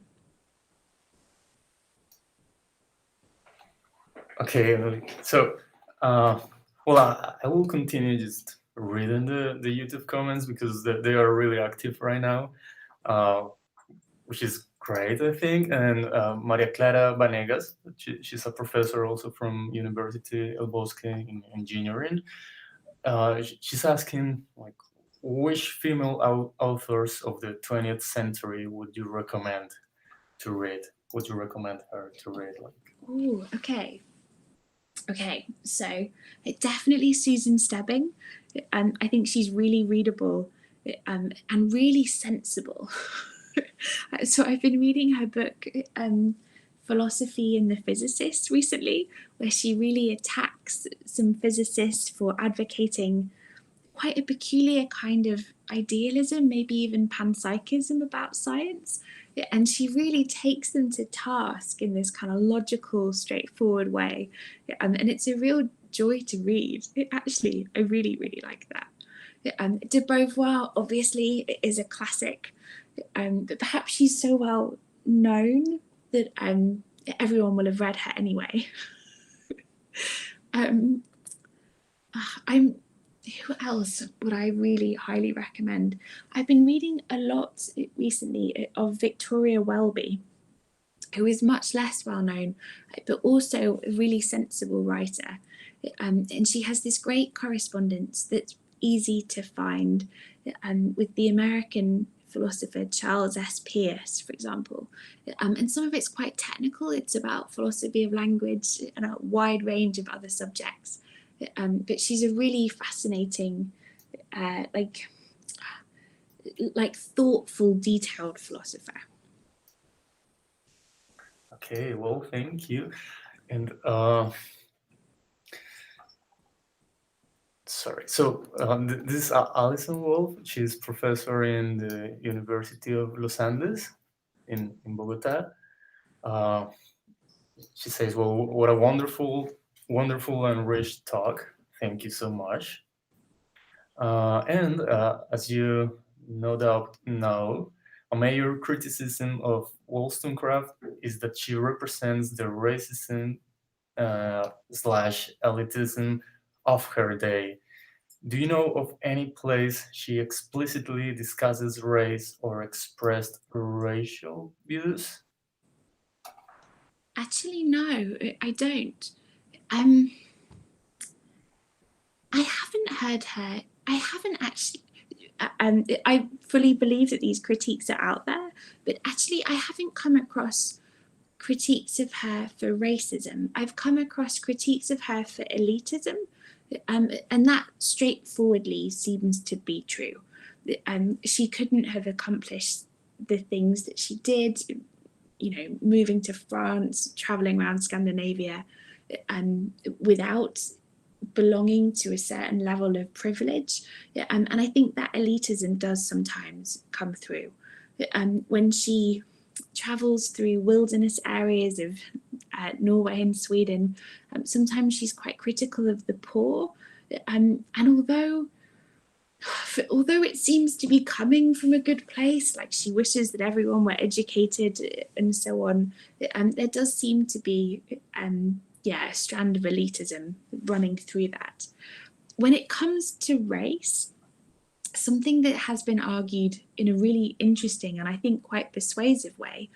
Okay, so, I will continue just reading the YouTube comments because they are really active right now, which is great, I think. And Maria Clara Vanegas, she's a professor also from University El Bosque in engineering. She's asking, like, which female authors of the 20th century would you recommend to read? Would you recommend her to read? Oh, okay. So definitely Susan Stebbing. I think she's really readable and really sensible. So I've been reading her book, Philosophy and the Physicists, recently, where she really attacks some physicists for advocating quite a peculiar kind of idealism, maybe even panpsychism about science. And she really takes them to task in this kind of logical, straightforward way. And it's a real joy to read. I really, really like that. De Beauvoir, obviously, is a classic, but perhaps she's so well known that everyone will have read her anyway. Who else would I really highly recommend? I've been reading a lot recently of Victoria Welby, who is much less well known, but also a really sensible writer. And she has this great correspondence that's easy to find with the American philosopher Charles S. Peirce, for example. And some of it's quite technical. It's about philosophy of language and a wide range of other subjects. But she's a really fascinating, like thoughtful, detailed philosopher. Okay, well, thank you. And sorry, so this is Alison Wolf. She's professor in the University of Los Andes in Bogota. She says, well, what a wonderful and rich talk. Thank you so much. And as you no doubt know, a major criticism of Wollstonecraft is that she represents the racism slash elitism of her day. Do you know of any place she explicitly discusses race or expressed racial views? Actually, no, I don't. I haven't heard her. I haven't actually. I fully believe that these critiques are out there, but actually, I haven't come across critiques of her for racism. I've come across critiques of her for elitism, and that straightforwardly seems to be true. She couldn't have accomplished the things that she did, moving to France, traveling around Scandinavia, without belonging to a certain level of privilege. And I think that elitism does sometimes come through. When she travels through wilderness areas of Norway and Sweden, sometimes she's quite critical of the poor. And although it seems to be coming from a good place, like she wishes that everyone were educated and so on, there does seem to be a strand of elitism running through that. When it comes to race, something that has been argued in a really interesting and I think quite persuasive way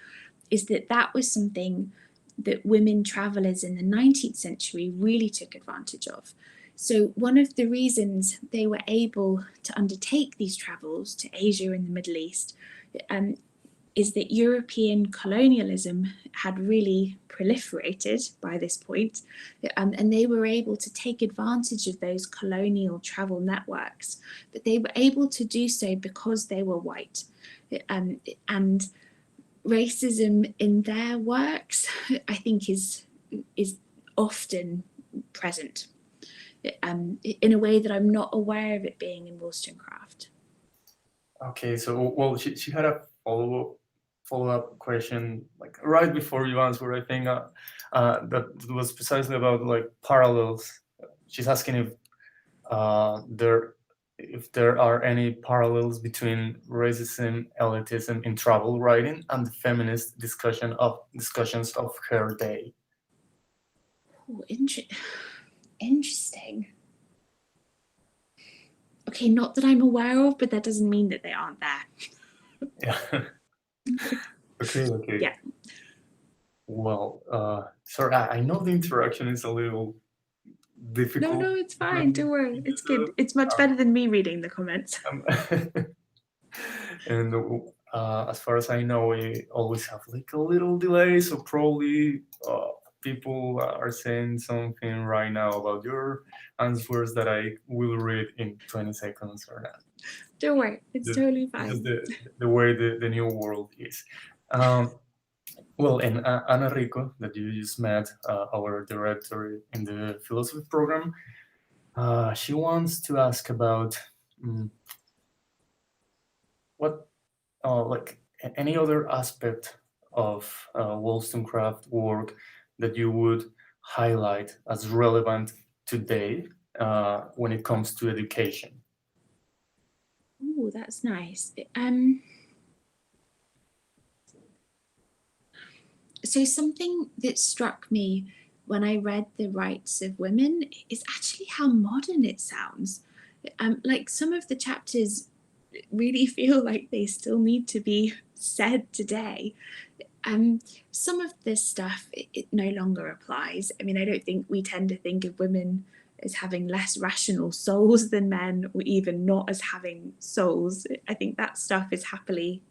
is that was something that women travelers in the 19th century really took advantage of. So one of the reasons they were able to undertake these travels to Asia and the Middle East is that European colonialism had really proliferated by this point, and they were able to take advantage of those colonial travel networks, but they were able to do so because they were white. And racism in their works, I think, is often present in a way that I'm not aware of it being in Wollstonecraft. Okay, so well, she had a follow-up question like right before you answer. I think that was precisely about like parallels. She's asking if there are any parallels between racism, elitism in travel writing and the feminist discussions of her day. Oh, interesting. Okay, not that I'm aware of, but that doesn't mean that they aren't there. Yeah. Okay. Yeah. Well, sorry, I know the interaction is a little difficult. No, it's fine. Don't worry. It's good. It's much better than me reading the comments. And as far as I know, we always have like a little delay, so probably people are saying something right now about your answers that I will read in 20 seconds or not. Don't worry, it's totally fine. The way the new world is. Well, and Ana Rico, that you just met, our director in the philosophy program, she wants to ask about what like any other aspect of Wollstonecraft work that you would highlight as relevant today when it comes to education? Oh, that's nice. So something that struck me when I read The Rights of Women is actually how modern it sounds. Like some of the chapters really feel like they still need to be said today. Some of this stuff, it no longer applies. I mean, I don't think we tend to think of women as having less rational souls than men, or even not as having souls. I think that stuff is happily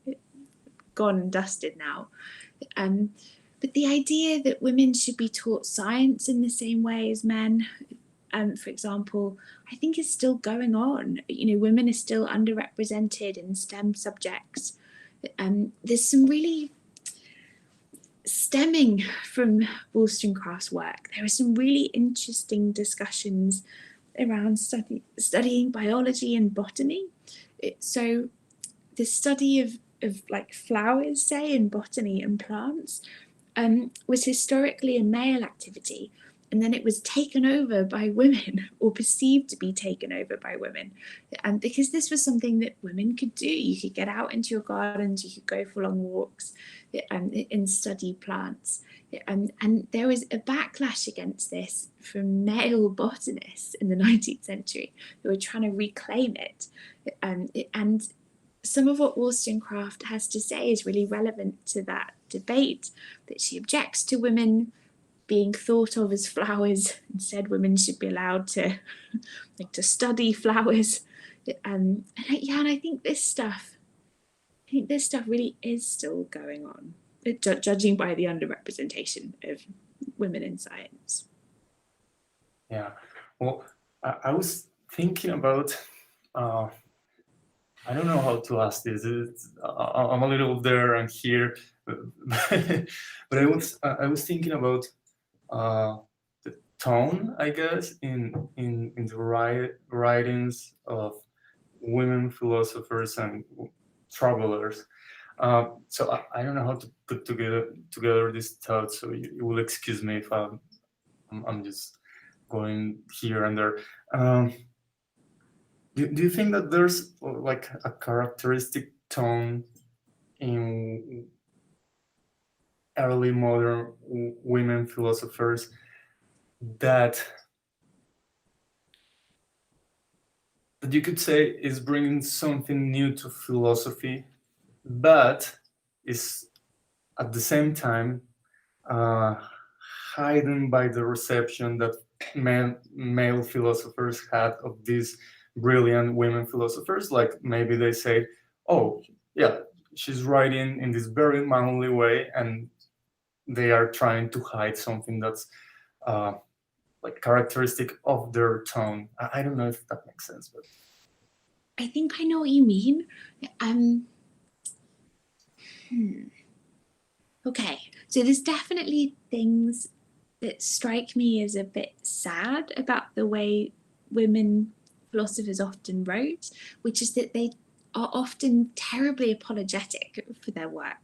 gone and dusted now. But the idea that women should be taught science in the same way as men, for example, I think is still going on. You know, women are still underrepresented in STEM subjects. There's some really, stemming from Wollstonecraft's work, there are some really interesting discussions around studying biology and botany. So the study of like flowers, say, in botany and plants, was historically a male activity, and then it was taken over by women, or perceived to be taken over by women, because this was something that women could do. You could get out into your gardens, you could go for long walks, and study plants. And there was a backlash against this from male botanists in the 19th century who were trying to reclaim it. And some of what Wollstonecraft has to say is really relevant to that debate, that she objects to women being thought of as flowers. Instead, women should be allowed to to study flowers. And I think this stuff really is still going on, judging by the underrepresentation of women in science. Yeah, well, I was thinking about, I don't know how to ask this. I'm a little there and here, but I was thinking about the tone, I guess, in the writings of women philosophers and travelers. So I don't know how to put together these thoughts. So you will excuse me if I'm just going here and there. Do you think that there's like a characteristic tone in early modern women philosophers that you could say is bringing something new to philosophy, but is at the same time hidden by the reception that male philosophers had of these brilliant women philosophers? Like maybe they say, oh yeah, she's writing in this very manly way, and they are trying to hide something that's like characteristic of their tone. I don't know if that makes sense, but I think I know what you mean. Okay, so there's definitely things that strike me as a bit sad about the way women philosophers often wrote, which is that they are often terribly apologetic for their work.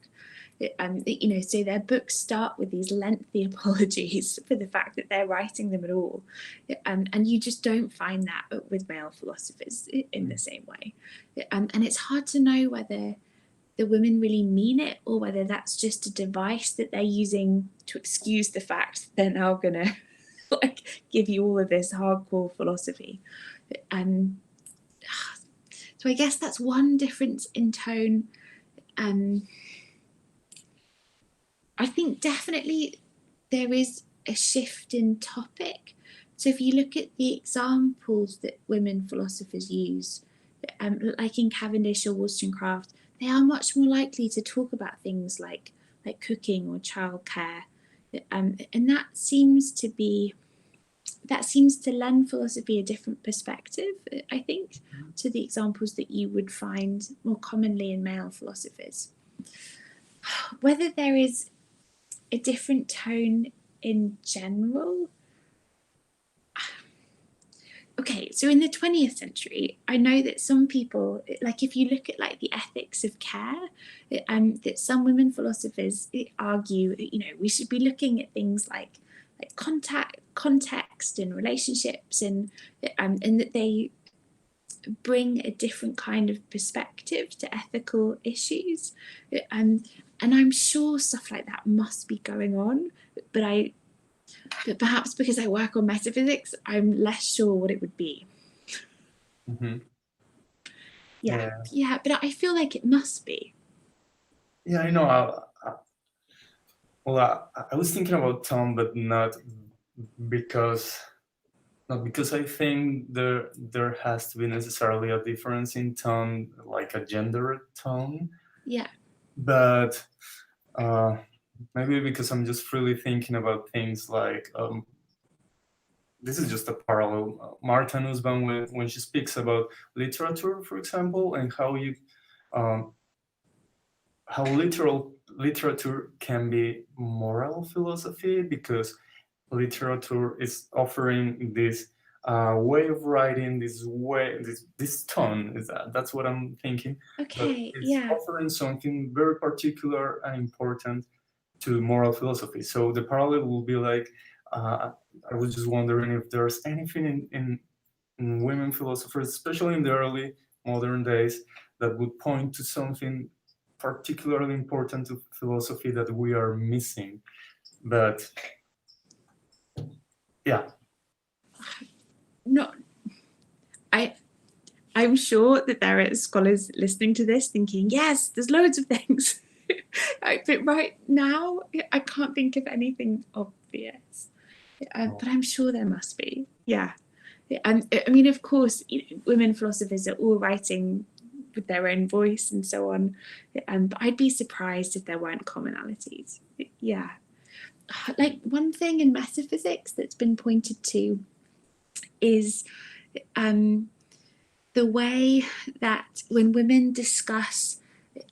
So their books start with these lengthy apologies for the fact that they're writing them at all. And you just don't find that with male philosophers in the same way. And it's hard to know whether the women really mean it, or whether that's just a device that they're using to excuse the fact that they're now gonna give you all of this hardcore philosophy. So I guess that's one difference in tone. I think definitely there is a shift in topic. So if you look at the examples that women philosophers use, like in Cavendish or Wollstonecraft, they are much more likely to talk about things like cooking or childcare, and that seems to lend philosophy a different perspective, I think, to the examples that you would find more commonly in male philosophers. Whether there is a different tone in general, okay, so in the 20th century, I know that some people, like if you look at like the ethics of care, that some women philosophers argue, we should be looking at things like context and relationships, and that they bring a different kind of perspective to ethical issues. And I'm sure stuff like that must be going on, but perhaps because I work on metaphysics, I'm less sure what it would be. Mm-hmm. Yeah, but I feel like it must be. Yeah, I know. I was thinking about tone, but not because I think there has to be necessarily a difference in tone, like a gender tone. Yeah. But maybe because I'm just really thinking about things like this is just a parallel. Martha Nussbaum, when she speaks about literature, for example, and how literature can be moral philosophy, because literature is offering this way of writing, this tone. That's what I'm thinking. Okay. But it's Yeah. offering something very particular and important to moral philosophy. So the parallel will be like, I was just wondering if there's anything in women philosophers, especially in the early modern days, that would point to something particularly important to philosophy that we are missing. But yeah. No, I'm sure that there are scholars listening to this thinking, yes, there's loads of things. But right now, I can't think of anything obvious. But I'm sure there must be. Yeah. And I mean, of course, women philosophers are all writing with their own voice and so on. But I'd be surprised if there weren't commonalities. Yeah. Like one thing in metaphysics that's been pointed to is the way that when women discuss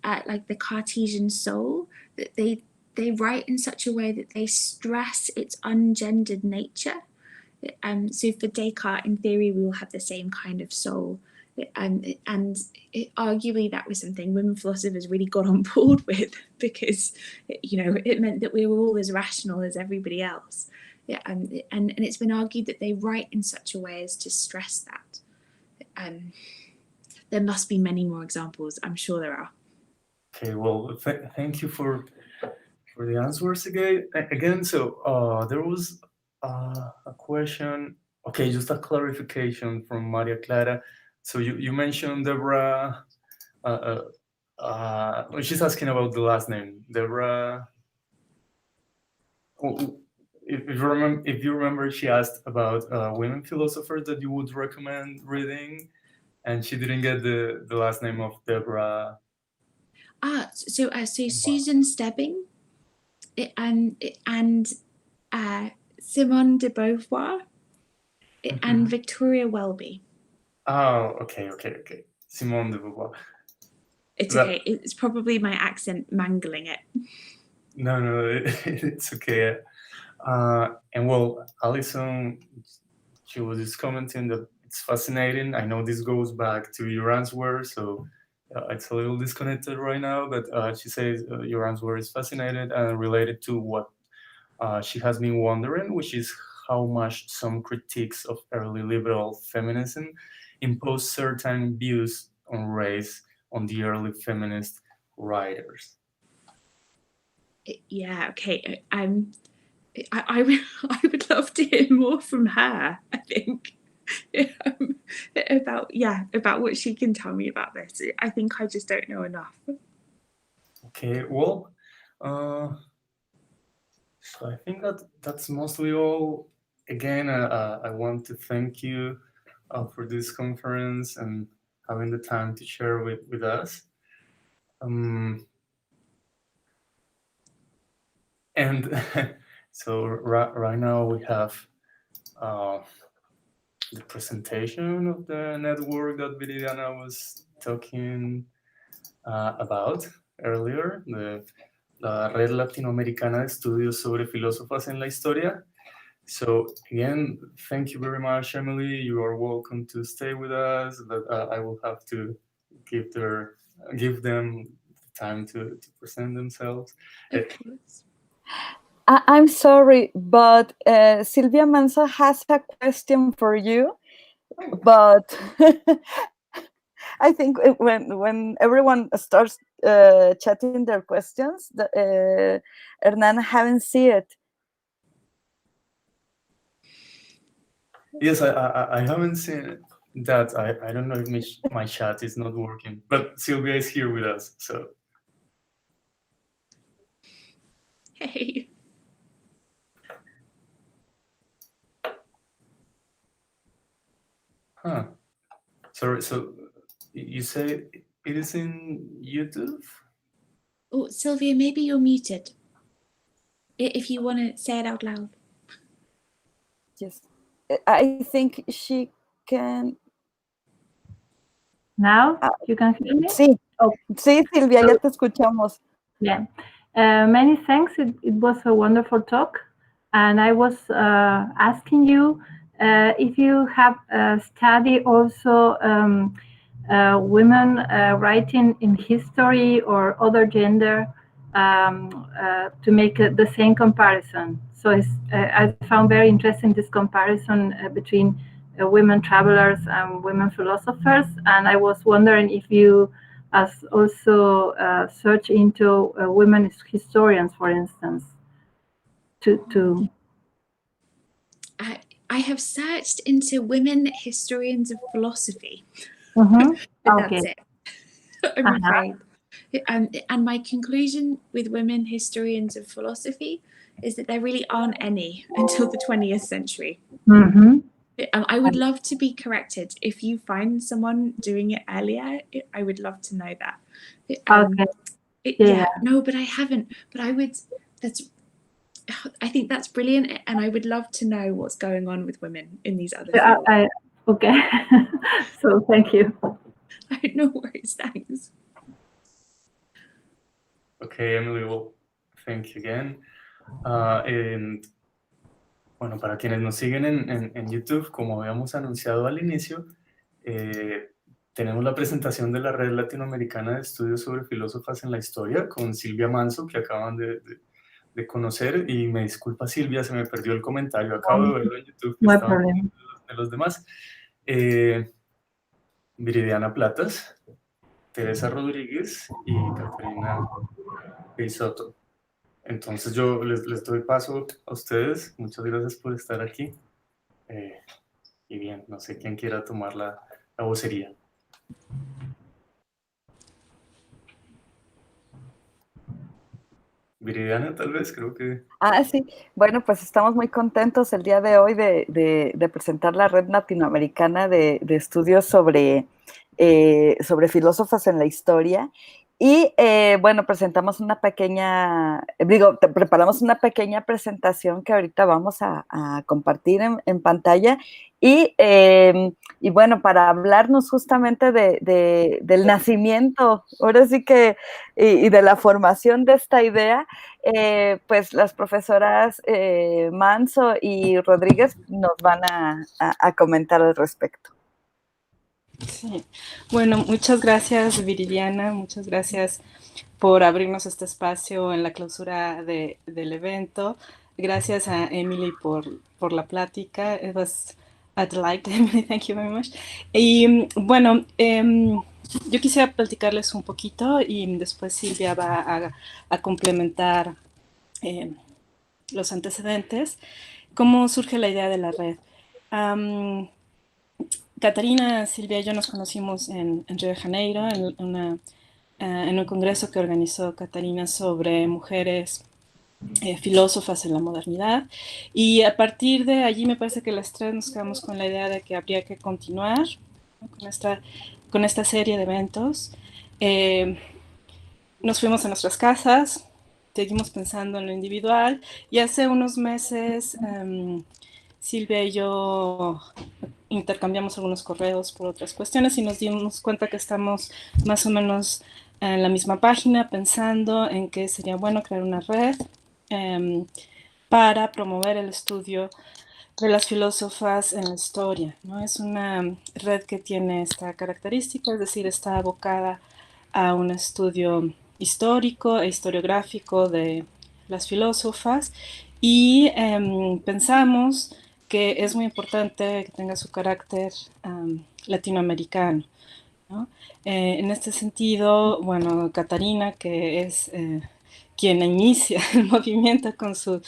like the Cartesian soul, that they write in such a way that they stress its ungendered nature. So for Descartes, in theory, we will have the same kind of soul. And arguably that was something women philosophers really got on board with, because it meant that we were all as rational as everybody else. And it's been argued that they write in such a way as to stress that. There must be many more examples. I'm sure there are. Okay. Well, thank you for the answers again. So there was a question. Okay, just a clarification from Maria Clara. So you mentioned Deborah. She's asking about the last name, Deborah. If you remember, she asked about women philosophers that you would recommend reading, and she didn't get the last name of Deborah. So Susan Stebbing and Simone de Beauvoir and Victoria Welby. Oh, okay. Simone de Beauvoir. It's okay. It's probably my accent mangling it. No, it's okay. And well, Alison, she was just commenting that it's fascinating. I know this goes back to your answer, so it's a little disconnected right now, but she says your answer is fascinating and related to what she has been wondering, which is how much some critiques of early liberal feminism impose certain views on race on the early feminist writers. Yeah, okay. I would love to hear more from her, I think, about what she can tell me about this. I think I just don't know enough. Okay, well, so I think that's mostly all. Again, I want to thank you for this conference and having the time to share with us. And so right now we have the presentation of the network that Viridiana was talking about earlier, la Red Latinoamericana de Estudios sobre Filósofas en la Historia. So again, thank you very much, Emily. You are welcome to stay with us, but I will have to give them time to present themselves. Of course. I'm sorry, but Silvia Manzo has a question for you, but I think when everyone starts chatting their questions, Hernan haven't seen it. Yes, I haven't seen that. I don't know if my chat is not working, but Silvia is here with us, so. Hey. Huh. Sorry, so you say it is in YouTube? Oh, Sylvia, maybe you're muted. If you want to say it out loud. Yes, I think she can. Now you can hear me? Sí, Oh. Sí, Silvia, ya te escuchamos. Yeah. Many thanks. It was a wonderful talk. And I was asking you if you have studied also women writing in history or other gender to make the same comparison. So I found very interesting this comparison between women travelers and women philosophers. And I was wondering if you also search into women historians, for instance, to I have searched into women historians of philosophy, but that's it. I'm afraid. And my conclusion with women historians of philosophy is that there really aren't any until the 20th century. I would love to be corrected. If you find someone doing it earlier, I would love to know that. No, but I haven't. But I think that's brilliant, and I would love to know what's going on with women in these other fields. Okay. So thank you. No worries, thanks. Okay, Emily, well, thank you again. And bueno, para quienes nos siguen en YouTube, como habíamos anunciado al inicio, tenemos la presentación de la Red Latinoamericana de Estudios sobre Filósofas en la Historia con Silvia Manzo, que acaban de conocer. Y me disculpa, Silvia, se me perdió el comentario. Acabo de verlo en YouTube. No hay Estaba problema. de los demás. Viridiana Platas, Teresa Rodríguez y Katarina Peixoto. Entonces yo les doy paso a ustedes. Muchas gracias por estar aquí. Y bien, no sé quién quiera tomar la vocería. Viridiana, tal vez, creo que... Sí. Bueno, pues estamos muy contentos el día de hoy de presentar la Red Latinoamericana de Estudios sobre Filósofas en la Historia. Y bueno, preparamos una pequeña presentación que ahorita vamos a compartir en pantalla. Y bueno, para hablarnos justamente del nacimiento, ahora sí que, y de la formación de esta idea, pues las profesoras Manzo y Rodríguez nos van a comentar al respecto. Sí, bueno, muchas gracias Viridiana, muchas gracias por abrirnos este espacio en la clausura del evento. Gracias a Emily por la plática. It was a delight, Emily, thank you very much. Y bueno, yo quisiera platicarles un poquito y después Silvia va a complementar los antecedentes. ¿Cómo surge la idea de la red? Katarina, Silvia y yo nos conocimos en Río de Janeiro en un congreso que organizó Katarina sobre mujeres filósofas en la modernidad, y a partir de allí me parece que las tres nos quedamos con la idea de que habría que continuar, ¿no?, con esta serie de eventos. Nos fuimos a nuestras casas, seguimos pensando en lo individual, y hace unos meses Silvia y yo intercambiamos algunos correos por otras cuestiones y nos dimos cuenta que estamos más o menos en la misma página, pensando en que sería bueno crear una red para promover el estudio de las filósofas en la historia, ¿no? Es una red que tiene esta característica, es decir, está abocada a un estudio histórico e historiográfico de las filósofas y pensamos que es muy importante que tenga su carácter latinoamericano, ¿no? En este sentido, bueno, Katarina, que es quien inicia el movimiento con su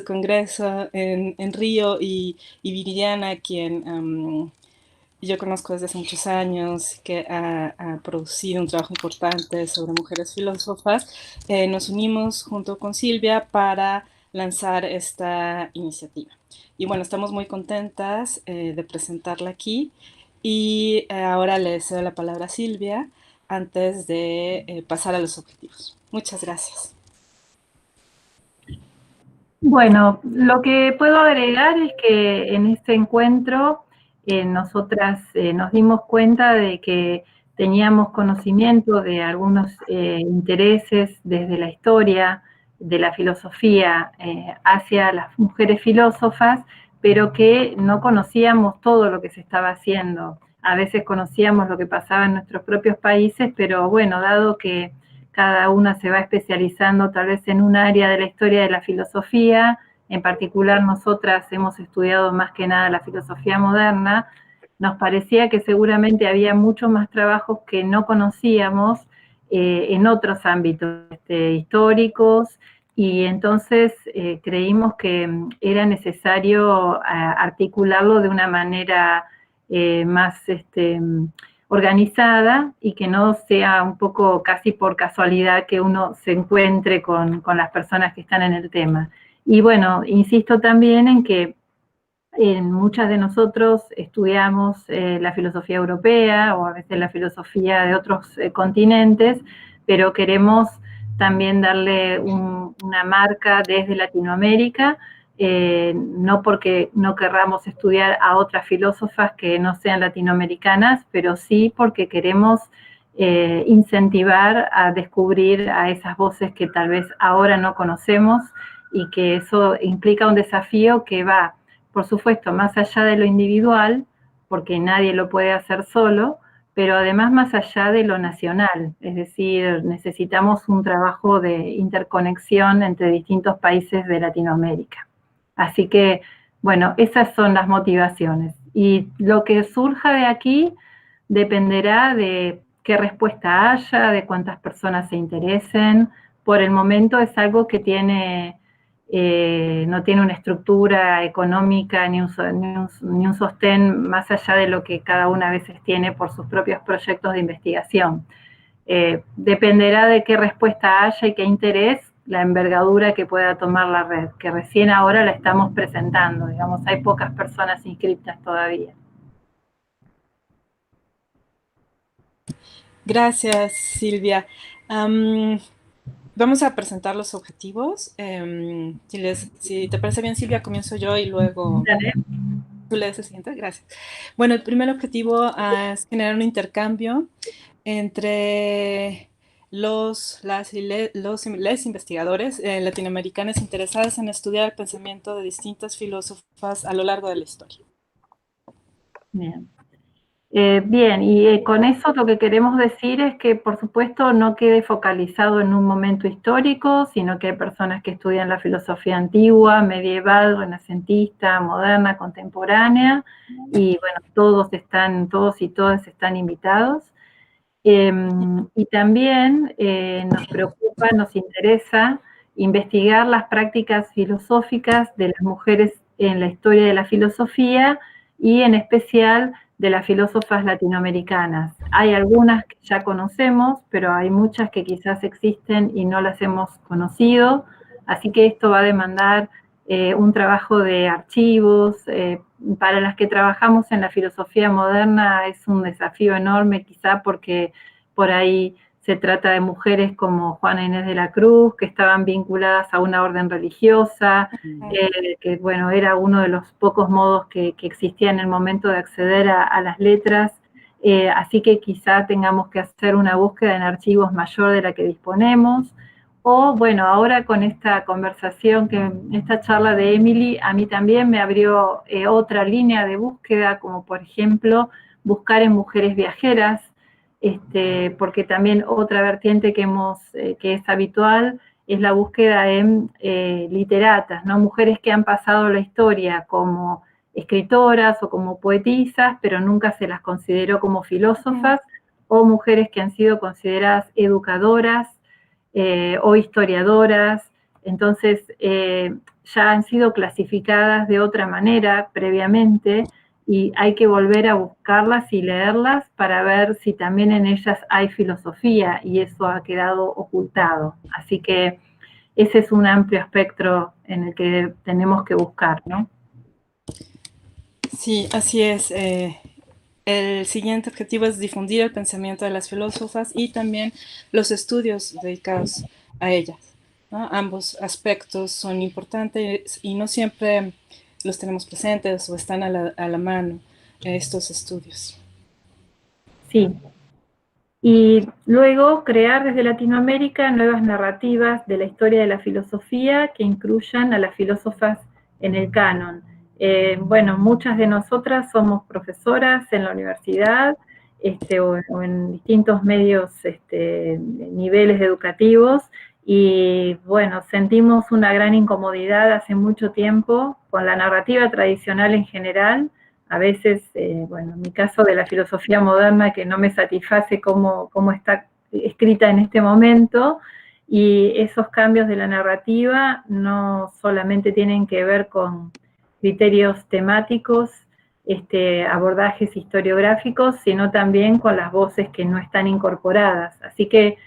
congreso en Río, y Viridiana, quien yo conozco desde hace muchos años, que ha producido un trabajo importante sobre mujeres filósofas, nos unimos junto con Silvia para lanzar esta iniciativa. Y bueno, estamos muy contentas de presentarla aquí. Y ahora le cedo la palabra a Silvia antes de pasar a los objetivos. Muchas gracias. Bueno, lo que puedo agregar es que en este encuentro nosotras nos dimos cuenta de que teníamos conocimiento de algunos intereses desde la historia, de la filosofía hacia las mujeres filósofas, pero que no conocíamos todo lo que se estaba haciendo. A veces conocíamos lo que pasaba en nuestros propios países, pero bueno, dado que cada una se va especializando tal vez en un área de la historia de la filosofía, en particular nosotras hemos estudiado más que nada la filosofía moderna, nos parecía que seguramente había muchos más trabajos que no conocíamos en otros ámbitos históricos, y entonces creímos que era necesario articularlo de una manera más organizada y que no sea un poco casi por casualidad que uno se encuentre con las personas que están en el tema. Y bueno, insisto también en que muchas de nosotros estudiamos la filosofía europea o a veces la filosofía de otros continentes, pero queremos también darle una marca desde Latinoamérica, no porque no querramos estudiar a otras filósofas que no sean latinoamericanas, pero sí porque queremos incentivar a descubrir a esas voces que tal vez ahora no conocemos, y que eso implica un desafío que va, por supuesto, más allá de lo individual, porque nadie lo puede hacer solo, pero además más allá de lo nacional, es decir, necesitamos un trabajo de interconexión entre distintos países de Latinoamérica. Así que, bueno, esas son las motivaciones. Y lo que surja de aquí dependerá de qué respuesta haya, de cuántas personas se interesen. Por el momento es algo que no tiene una estructura económica ni un sostén más allá de lo que cada una a veces tiene por sus propios proyectos de investigación. Dependerá de qué respuesta haya y qué interés, la envergadura que pueda tomar la red, que recién ahora la estamos presentando, digamos, hay pocas personas inscritas todavía. Gracias, Silvia. Vamos a presentar los objetivos. Si te parece bien, Silvia, comienzo yo y luego tú lees el siguiente. Gracias. Bueno, el primer objetivo es generar un intercambio entre los investigadores latinoamericanos interesados en estudiar el pensamiento de distintas filósofas a lo largo de la historia. Bien. Bien, y con eso lo que queremos decir es que, por supuesto, no quede focalizado en un momento histórico, sino que hay personas que estudian la filosofía antigua, medieval, renacentista, moderna, contemporánea, y bueno, todos y todas están invitados. Y también nos preocupa, nos interesa investigar las prácticas filosóficas de las mujeres en la historia de la filosofía y en especial de las filósofas latinoamericanas. Hay algunas que ya conocemos, pero hay muchas que quizás existen y no las hemos conocido, así que esto va a demandar un trabajo de archivos. Para las que trabajamos en la filosofía moderna es un desafío enorme, quizá porque por ahí se trata de mujeres como Juana Inés de la Cruz, que estaban vinculadas a una orden religiosa, que bueno, era uno de los pocos modos que existía en el momento de acceder a las letras, así que quizá tengamos que hacer una búsqueda en archivos mayor de la que disponemos. O bueno, ahora con esta conversación, esta charla de Emily, a mí también me abrió otra línea de búsqueda, como por ejemplo buscar en mujeres viajeras, porque también otra vertiente que es habitual es la búsqueda en literatas, ¿no? Mujeres que han pasado la historia como escritoras o como poetisas, pero nunca se las consideró como filósofas, o mujeres que han sido consideradas educadoras o historiadoras. Entonces ya han sido clasificadas de otra manera previamente, y hay que volver a buscarlas y leerlas para ver si también en ellas hay filosofía, y eso ha quedado ocultado. Así que ese es un amplio espectro en el que tenemos que buscar, ¿no? Sí, así es. El siguiente objetivo es difundir el pensamiento de las filósofas y también los estudios dedicados a ellas, ¿no? Ambos aspectos son importantes y no siempre los tenemos presentes o están a la mano estos estudios. Sí. Y luego crear desde Latinoamérica nuevas narrativas de la historia de la filosofía que incluyan a las filósofas en el canon. Bueno, muchas de nosotras somos profesoras en la universidad o en distintos medios, niveles educativos, y bueno, sentimos una gran incomodidad hace mucho tiempo con la narrativa tradicional en general. A veces, bueno, en mi caso de la filosofía moderna, que no me satisface cómo está escrita en este momento, y esos cambios de la narrativa no solamente tienen que ver con criterios temáticos, abordajes historiográficos, sino también con las voces que no están incorporadas. Así que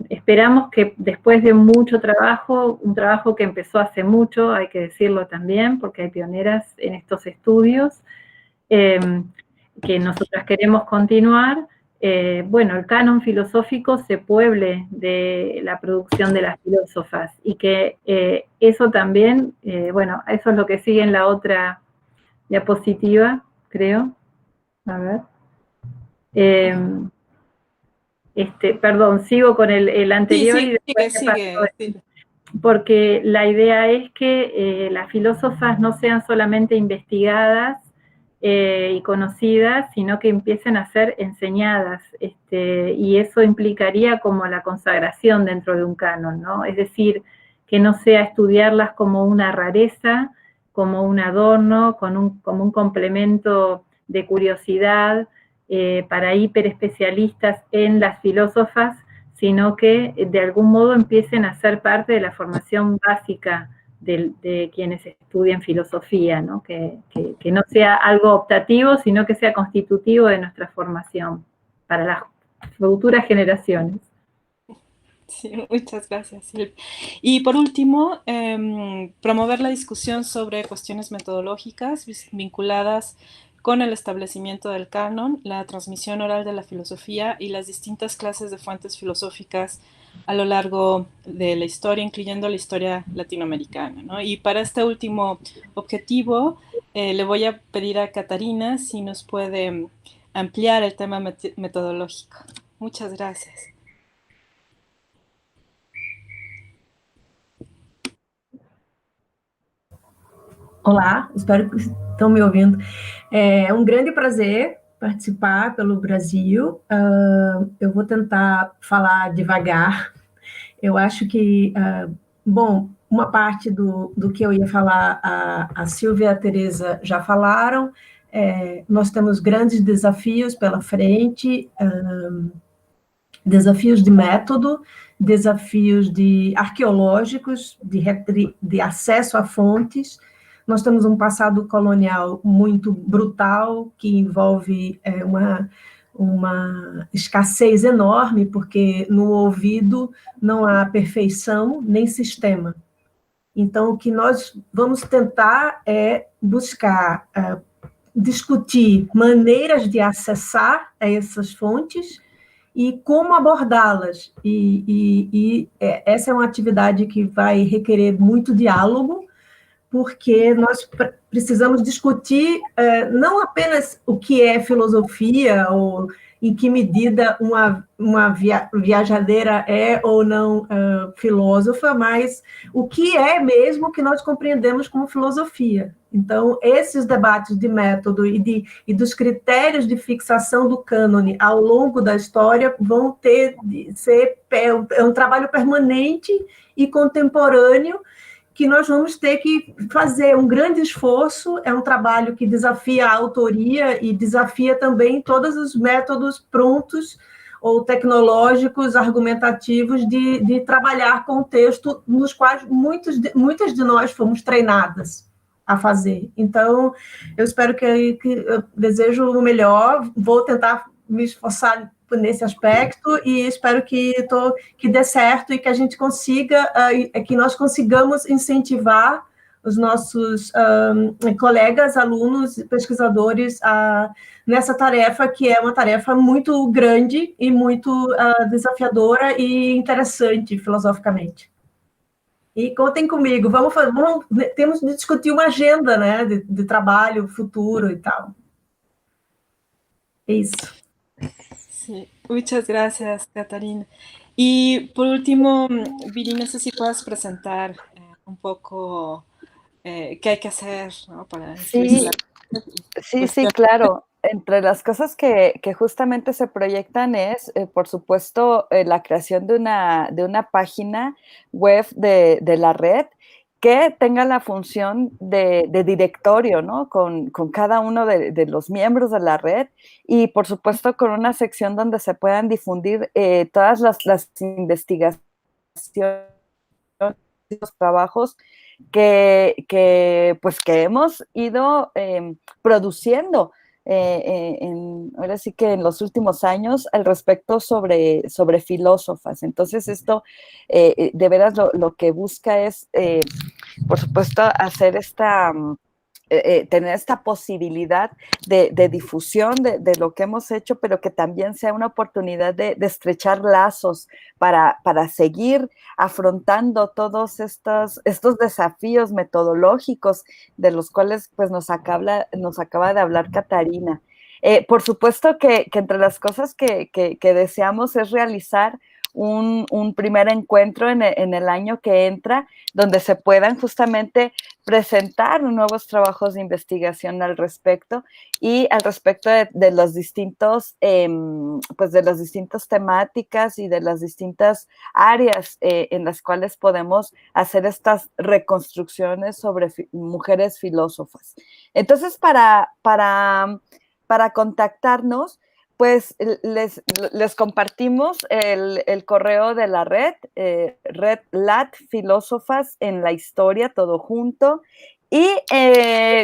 esperamos que después de mucho trabajo, un trabajo que empezó hace mucho, hay que decirlo también, porque hay pioneras en estos estudios, que nosotras queremos continuar, bueno, el canon filosófico se pueble de la producción de las filósofas, y que eso también, bueno, eso es lo que sigue en la otra diapositiva, creo. A ver. Perdón, sigo con el anterior. Sí, y después sigue. Porque la idea es que las filósofas no sean solamente investigadas y conocidas, sino que empiecen a ser enseñadas, y eso implicaría como la consagración dentro de un canon, ¿no? Es decir, que no sea estudiarlas como una rareza, como un adorno, como un complemento de curiosidad para hiperespecialistas en las filósofas, sino que de algún modo empiecen a ser parte de la formación básica de quienes estudian filosofía, ¿no? Que no sea algo optativo, sino que sea constitutivo de nuestra formación para las futuras generaciones. Sí, muchas gracias, Silvia. Y por último, promover la discusión sobre cuestiones metodológicas vinculadas con el establecimiento del canon, la transmisión oral de la filosofía y las distintas clases de fuentes filosóficas a lo largo de la historia, incluyendo la historia latinoamericana, ¿no? Y para este último objetivo, le voy a pedir a Katarina si nos puede ampliar el tema metodológico. Muchas gracias. Olá, espero que estão me ouvindo. É um grande prazer participar pelo Brasil. Eu vou tentar falar devagar. Eu acho que, bom, uma parte do que eu ia falar, a Silvia e a Teresa já falaram. Nós temos grandes desafios pela frente, desafios de método, desafios arqueológicos, de acesso a fontes. Nós temos um passado colonial muito brutal, que envolve uma escassez enorme, porque no ouvido não há perfeição nem sistema. Então, o que nós vamos tentar é buscar discutir maneiras de acessar a essas fontes e como abordá-las. E essa é uma atividade que vai requerer muito diálogo, porque nós precisamos discutir não apenas o que é filosofia, ou em que medida uma viajadeira é ou não filósofa, mas o que é mesmo que nós compreendemos como filosofia. Então, esses debates de método e dos critérios de fixação do cânone ao longo da história vão ter de ser um trabalho permanente e contemporâneo, que nós vamos ter que fazer um grande esforço. É um trabalho que desafia a autoria e desafia também todos os métodos prontos ou tecnológicos, argumentativos, de trabalhar com o texto, nos quais muitas de nós fomos treinadas a fazer. Então, eu espero que eu desejo o melhor, vou tentar me esforçar nesse aspecto e espero que dê certo e que a gente consiga, que nós consigamos incentivar os nossos colegas, alunos, pesquisadores nessa tarefa, que é uma tarefa muito grande e muito desafiadora e interessante filosoficamente. E contem comigo, temos de discutir uma agenda, né, de trabalho futuro e tal. É isso. Sí, muchas gracias, Katarina. Y por último, Viri, no sé si puedas presentar un poco qué hay que hacer, ¿no? Para inscribirse. Sí, claro. Entre las cosas que justamente se proyectan es, por supuesto, la creación de una página web de la red que tenga la función de directorio, ¿no? Con cada uno de los miembros de la red y, por supuesto, con una sección donde se puedan difundir todas las investigaciones, los trabajos que hemos ido produciendo ahora sí que en los últimos años al respecto sobre filósofas. Entonces esto de veras lo que busca es, por supuesto, hacer tener esta posibilidad de difusión de lo que hemos hecho, pero que también sea una oportunidad de estrechar lazos para seguir afrontando todos estos desafíos metodológicos de los cuales pues, nos acaba de hablar Katarina. Por supuesto que entre las cosas que deseamos es realizar un primer encuentro en el año que entra, donde se puedan justamente presentar nuevos trabajos de investigación al respecto y al respecto de los distintos, pues de las distintas temáticas y de las distintas áreas en las cuales podemos hacer estas reconstrucciones sobre mujeres filósofas. Entonces, para contactarnos, pues les compartimos el correo de la red Lat Filósofas en la Historia, todo junto, y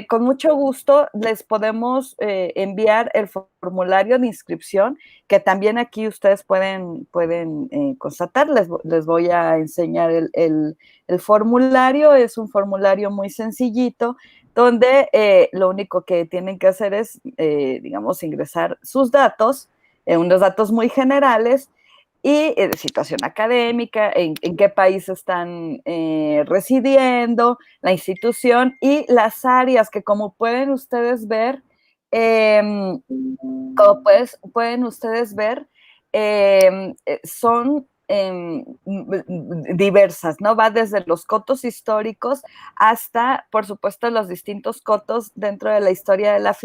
con mucho gusto les podemos enviar el formulario de inscripción, que también aquí ustedes pueden constatar. Les voy a enseñar el formulario. Es un formulario muy sencillito, donde lo único que tienen que hacer es, digamos, ingresar sus datos, unos datos muy generales, y situación académica, en qué país están residiendo, la institución y las áreas que, como pueden ustedes ver, son diversas, ¿no? Va desde los cotos históricos hasta, por supuesto, los distintos cotos dentro de la historia de la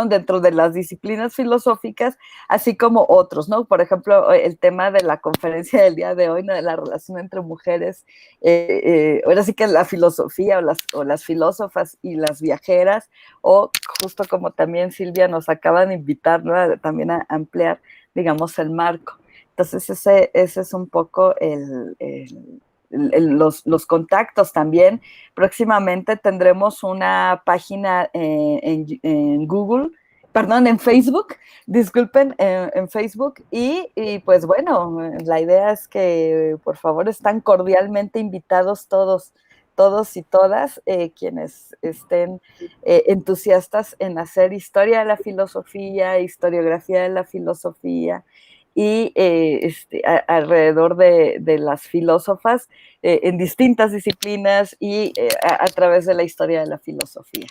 dentro de las disciplinas filosóficas, así como otros, ¿no? Por ejemplo, el tema de la conferencia del día de hoy, ¿no? De la relación entre mujeres, ahora sí que la filosofía o las filósofas y las viajeras, o justo como también Silvia nos acaba de invitar, ¿no? También a ampliar, digamos, el marco. Entonces, ese es un poco los contactos también. Próximamente tendremos una página en Google, perdón, en Facebook, disculpen, en Facebook. Y pues bueno, la idea es que, por favor, están cordialmente invitados todos y todas quienes estén entusiastas en hacer historia de la filosofía, historiografía de la filosofía, y alrededor de las filósofas en distintas disciplinas y a través de la historia de la filosofía.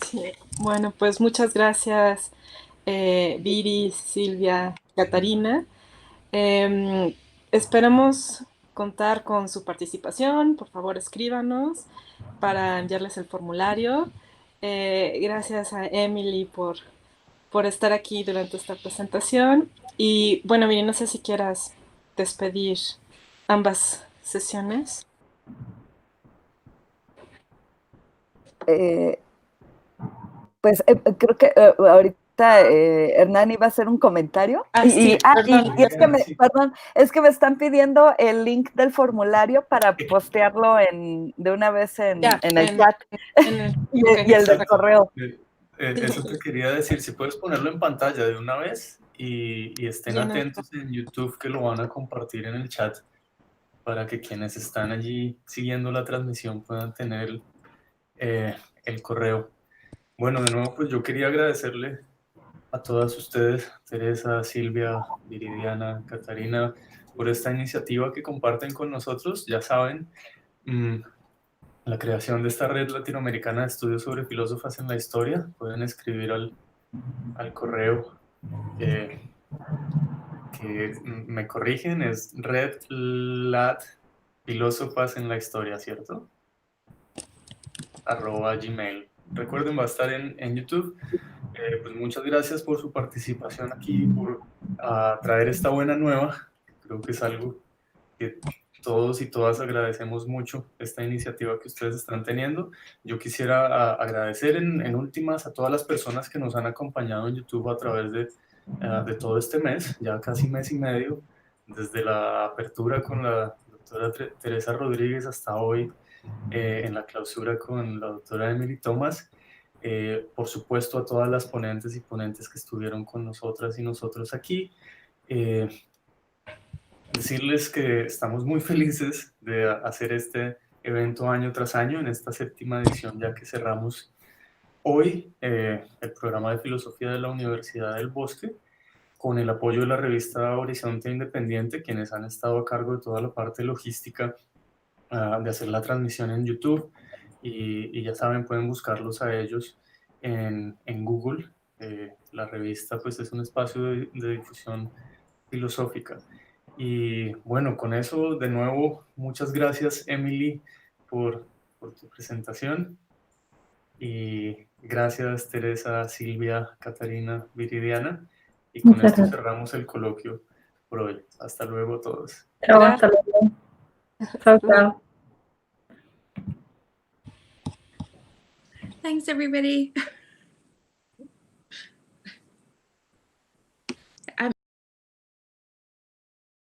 Sí. Bueno, pues muchas gracias, Viri, Silvia, Katarina. Esperamos contar con su participación. Por favor, escríbanos para enviarles el formulario. Gracias a Emily por estar aquí durante esta presentación. Y bueno, Viri, no sé si quieras despedir ambas sesiones. Pues creo que ahorita Hernán iba a hacer un comentario. Sí, perdón. Es que me están pidiendo el link del formulario para postearlo de una vez en el chat. Y el del correo. Eso te quería decir, si puedes ponerlo en pantalla de una vez y estén atentos en YouTube, que lo van a compartir en el chat para que quienes están allí siguiendo la transmisión puedan tener el correo. Bueno, de nuevo, pues yo quería agradecerle a todas ustedes, Teresa, Silvia, Viridiana, Katarina, por esta iniciativa que comparten con nosotros. Ya saben, la creación de esta red latinoamericana de estudios sobre filósofas en la historia. Pueden escribir al correo que me corrigen, es red lat filósofas en la historia, ¿cierto? @gmail. Recuerden, va a estar en YouTube. Pues muchas gracias por su participación aquí, por traer esta buena nueva. Creo que es algo que todos y todas agradecemos mucho, esta iniciativa que ustedes están teniendo. Yo quisiera agradecer en últimas a todas las personas que nos han acompañado en YouTube a través de todo este mes, ya casi mes y medio, desde la apertura con la doctora Teresa Rodríguez hasta hoy, en la clausura con la doctora Emily Thomas. Por supuesto, a todas las ponentes y ponentes que estuvieron con nosotras y nosotros aquí. Decirles que estamos muy felices de hacer este evento año tras año, en esta 7ª edición, ya que cerramos hoy el programa de filosofía de la Universidad del Bosque, con el apoyo de la revista Horizonte Independiente, quienes han estado a cargo de toda la parte logística de hacer la transmisión en YouTube. Y ya saben, pueden buscarlos a ellos en Google. La revista pues es un espacio de difusión filosófica. Y bueno, con eso de nuevo, muchas gracias Emily por tu presentación, y gracias Teresa, Silvia, Katarina, Viridiana, y con esto cerramos el coloquio por hoy. Hasta luego todos. Hasta luego. Chao, chao. Thanks, everybody.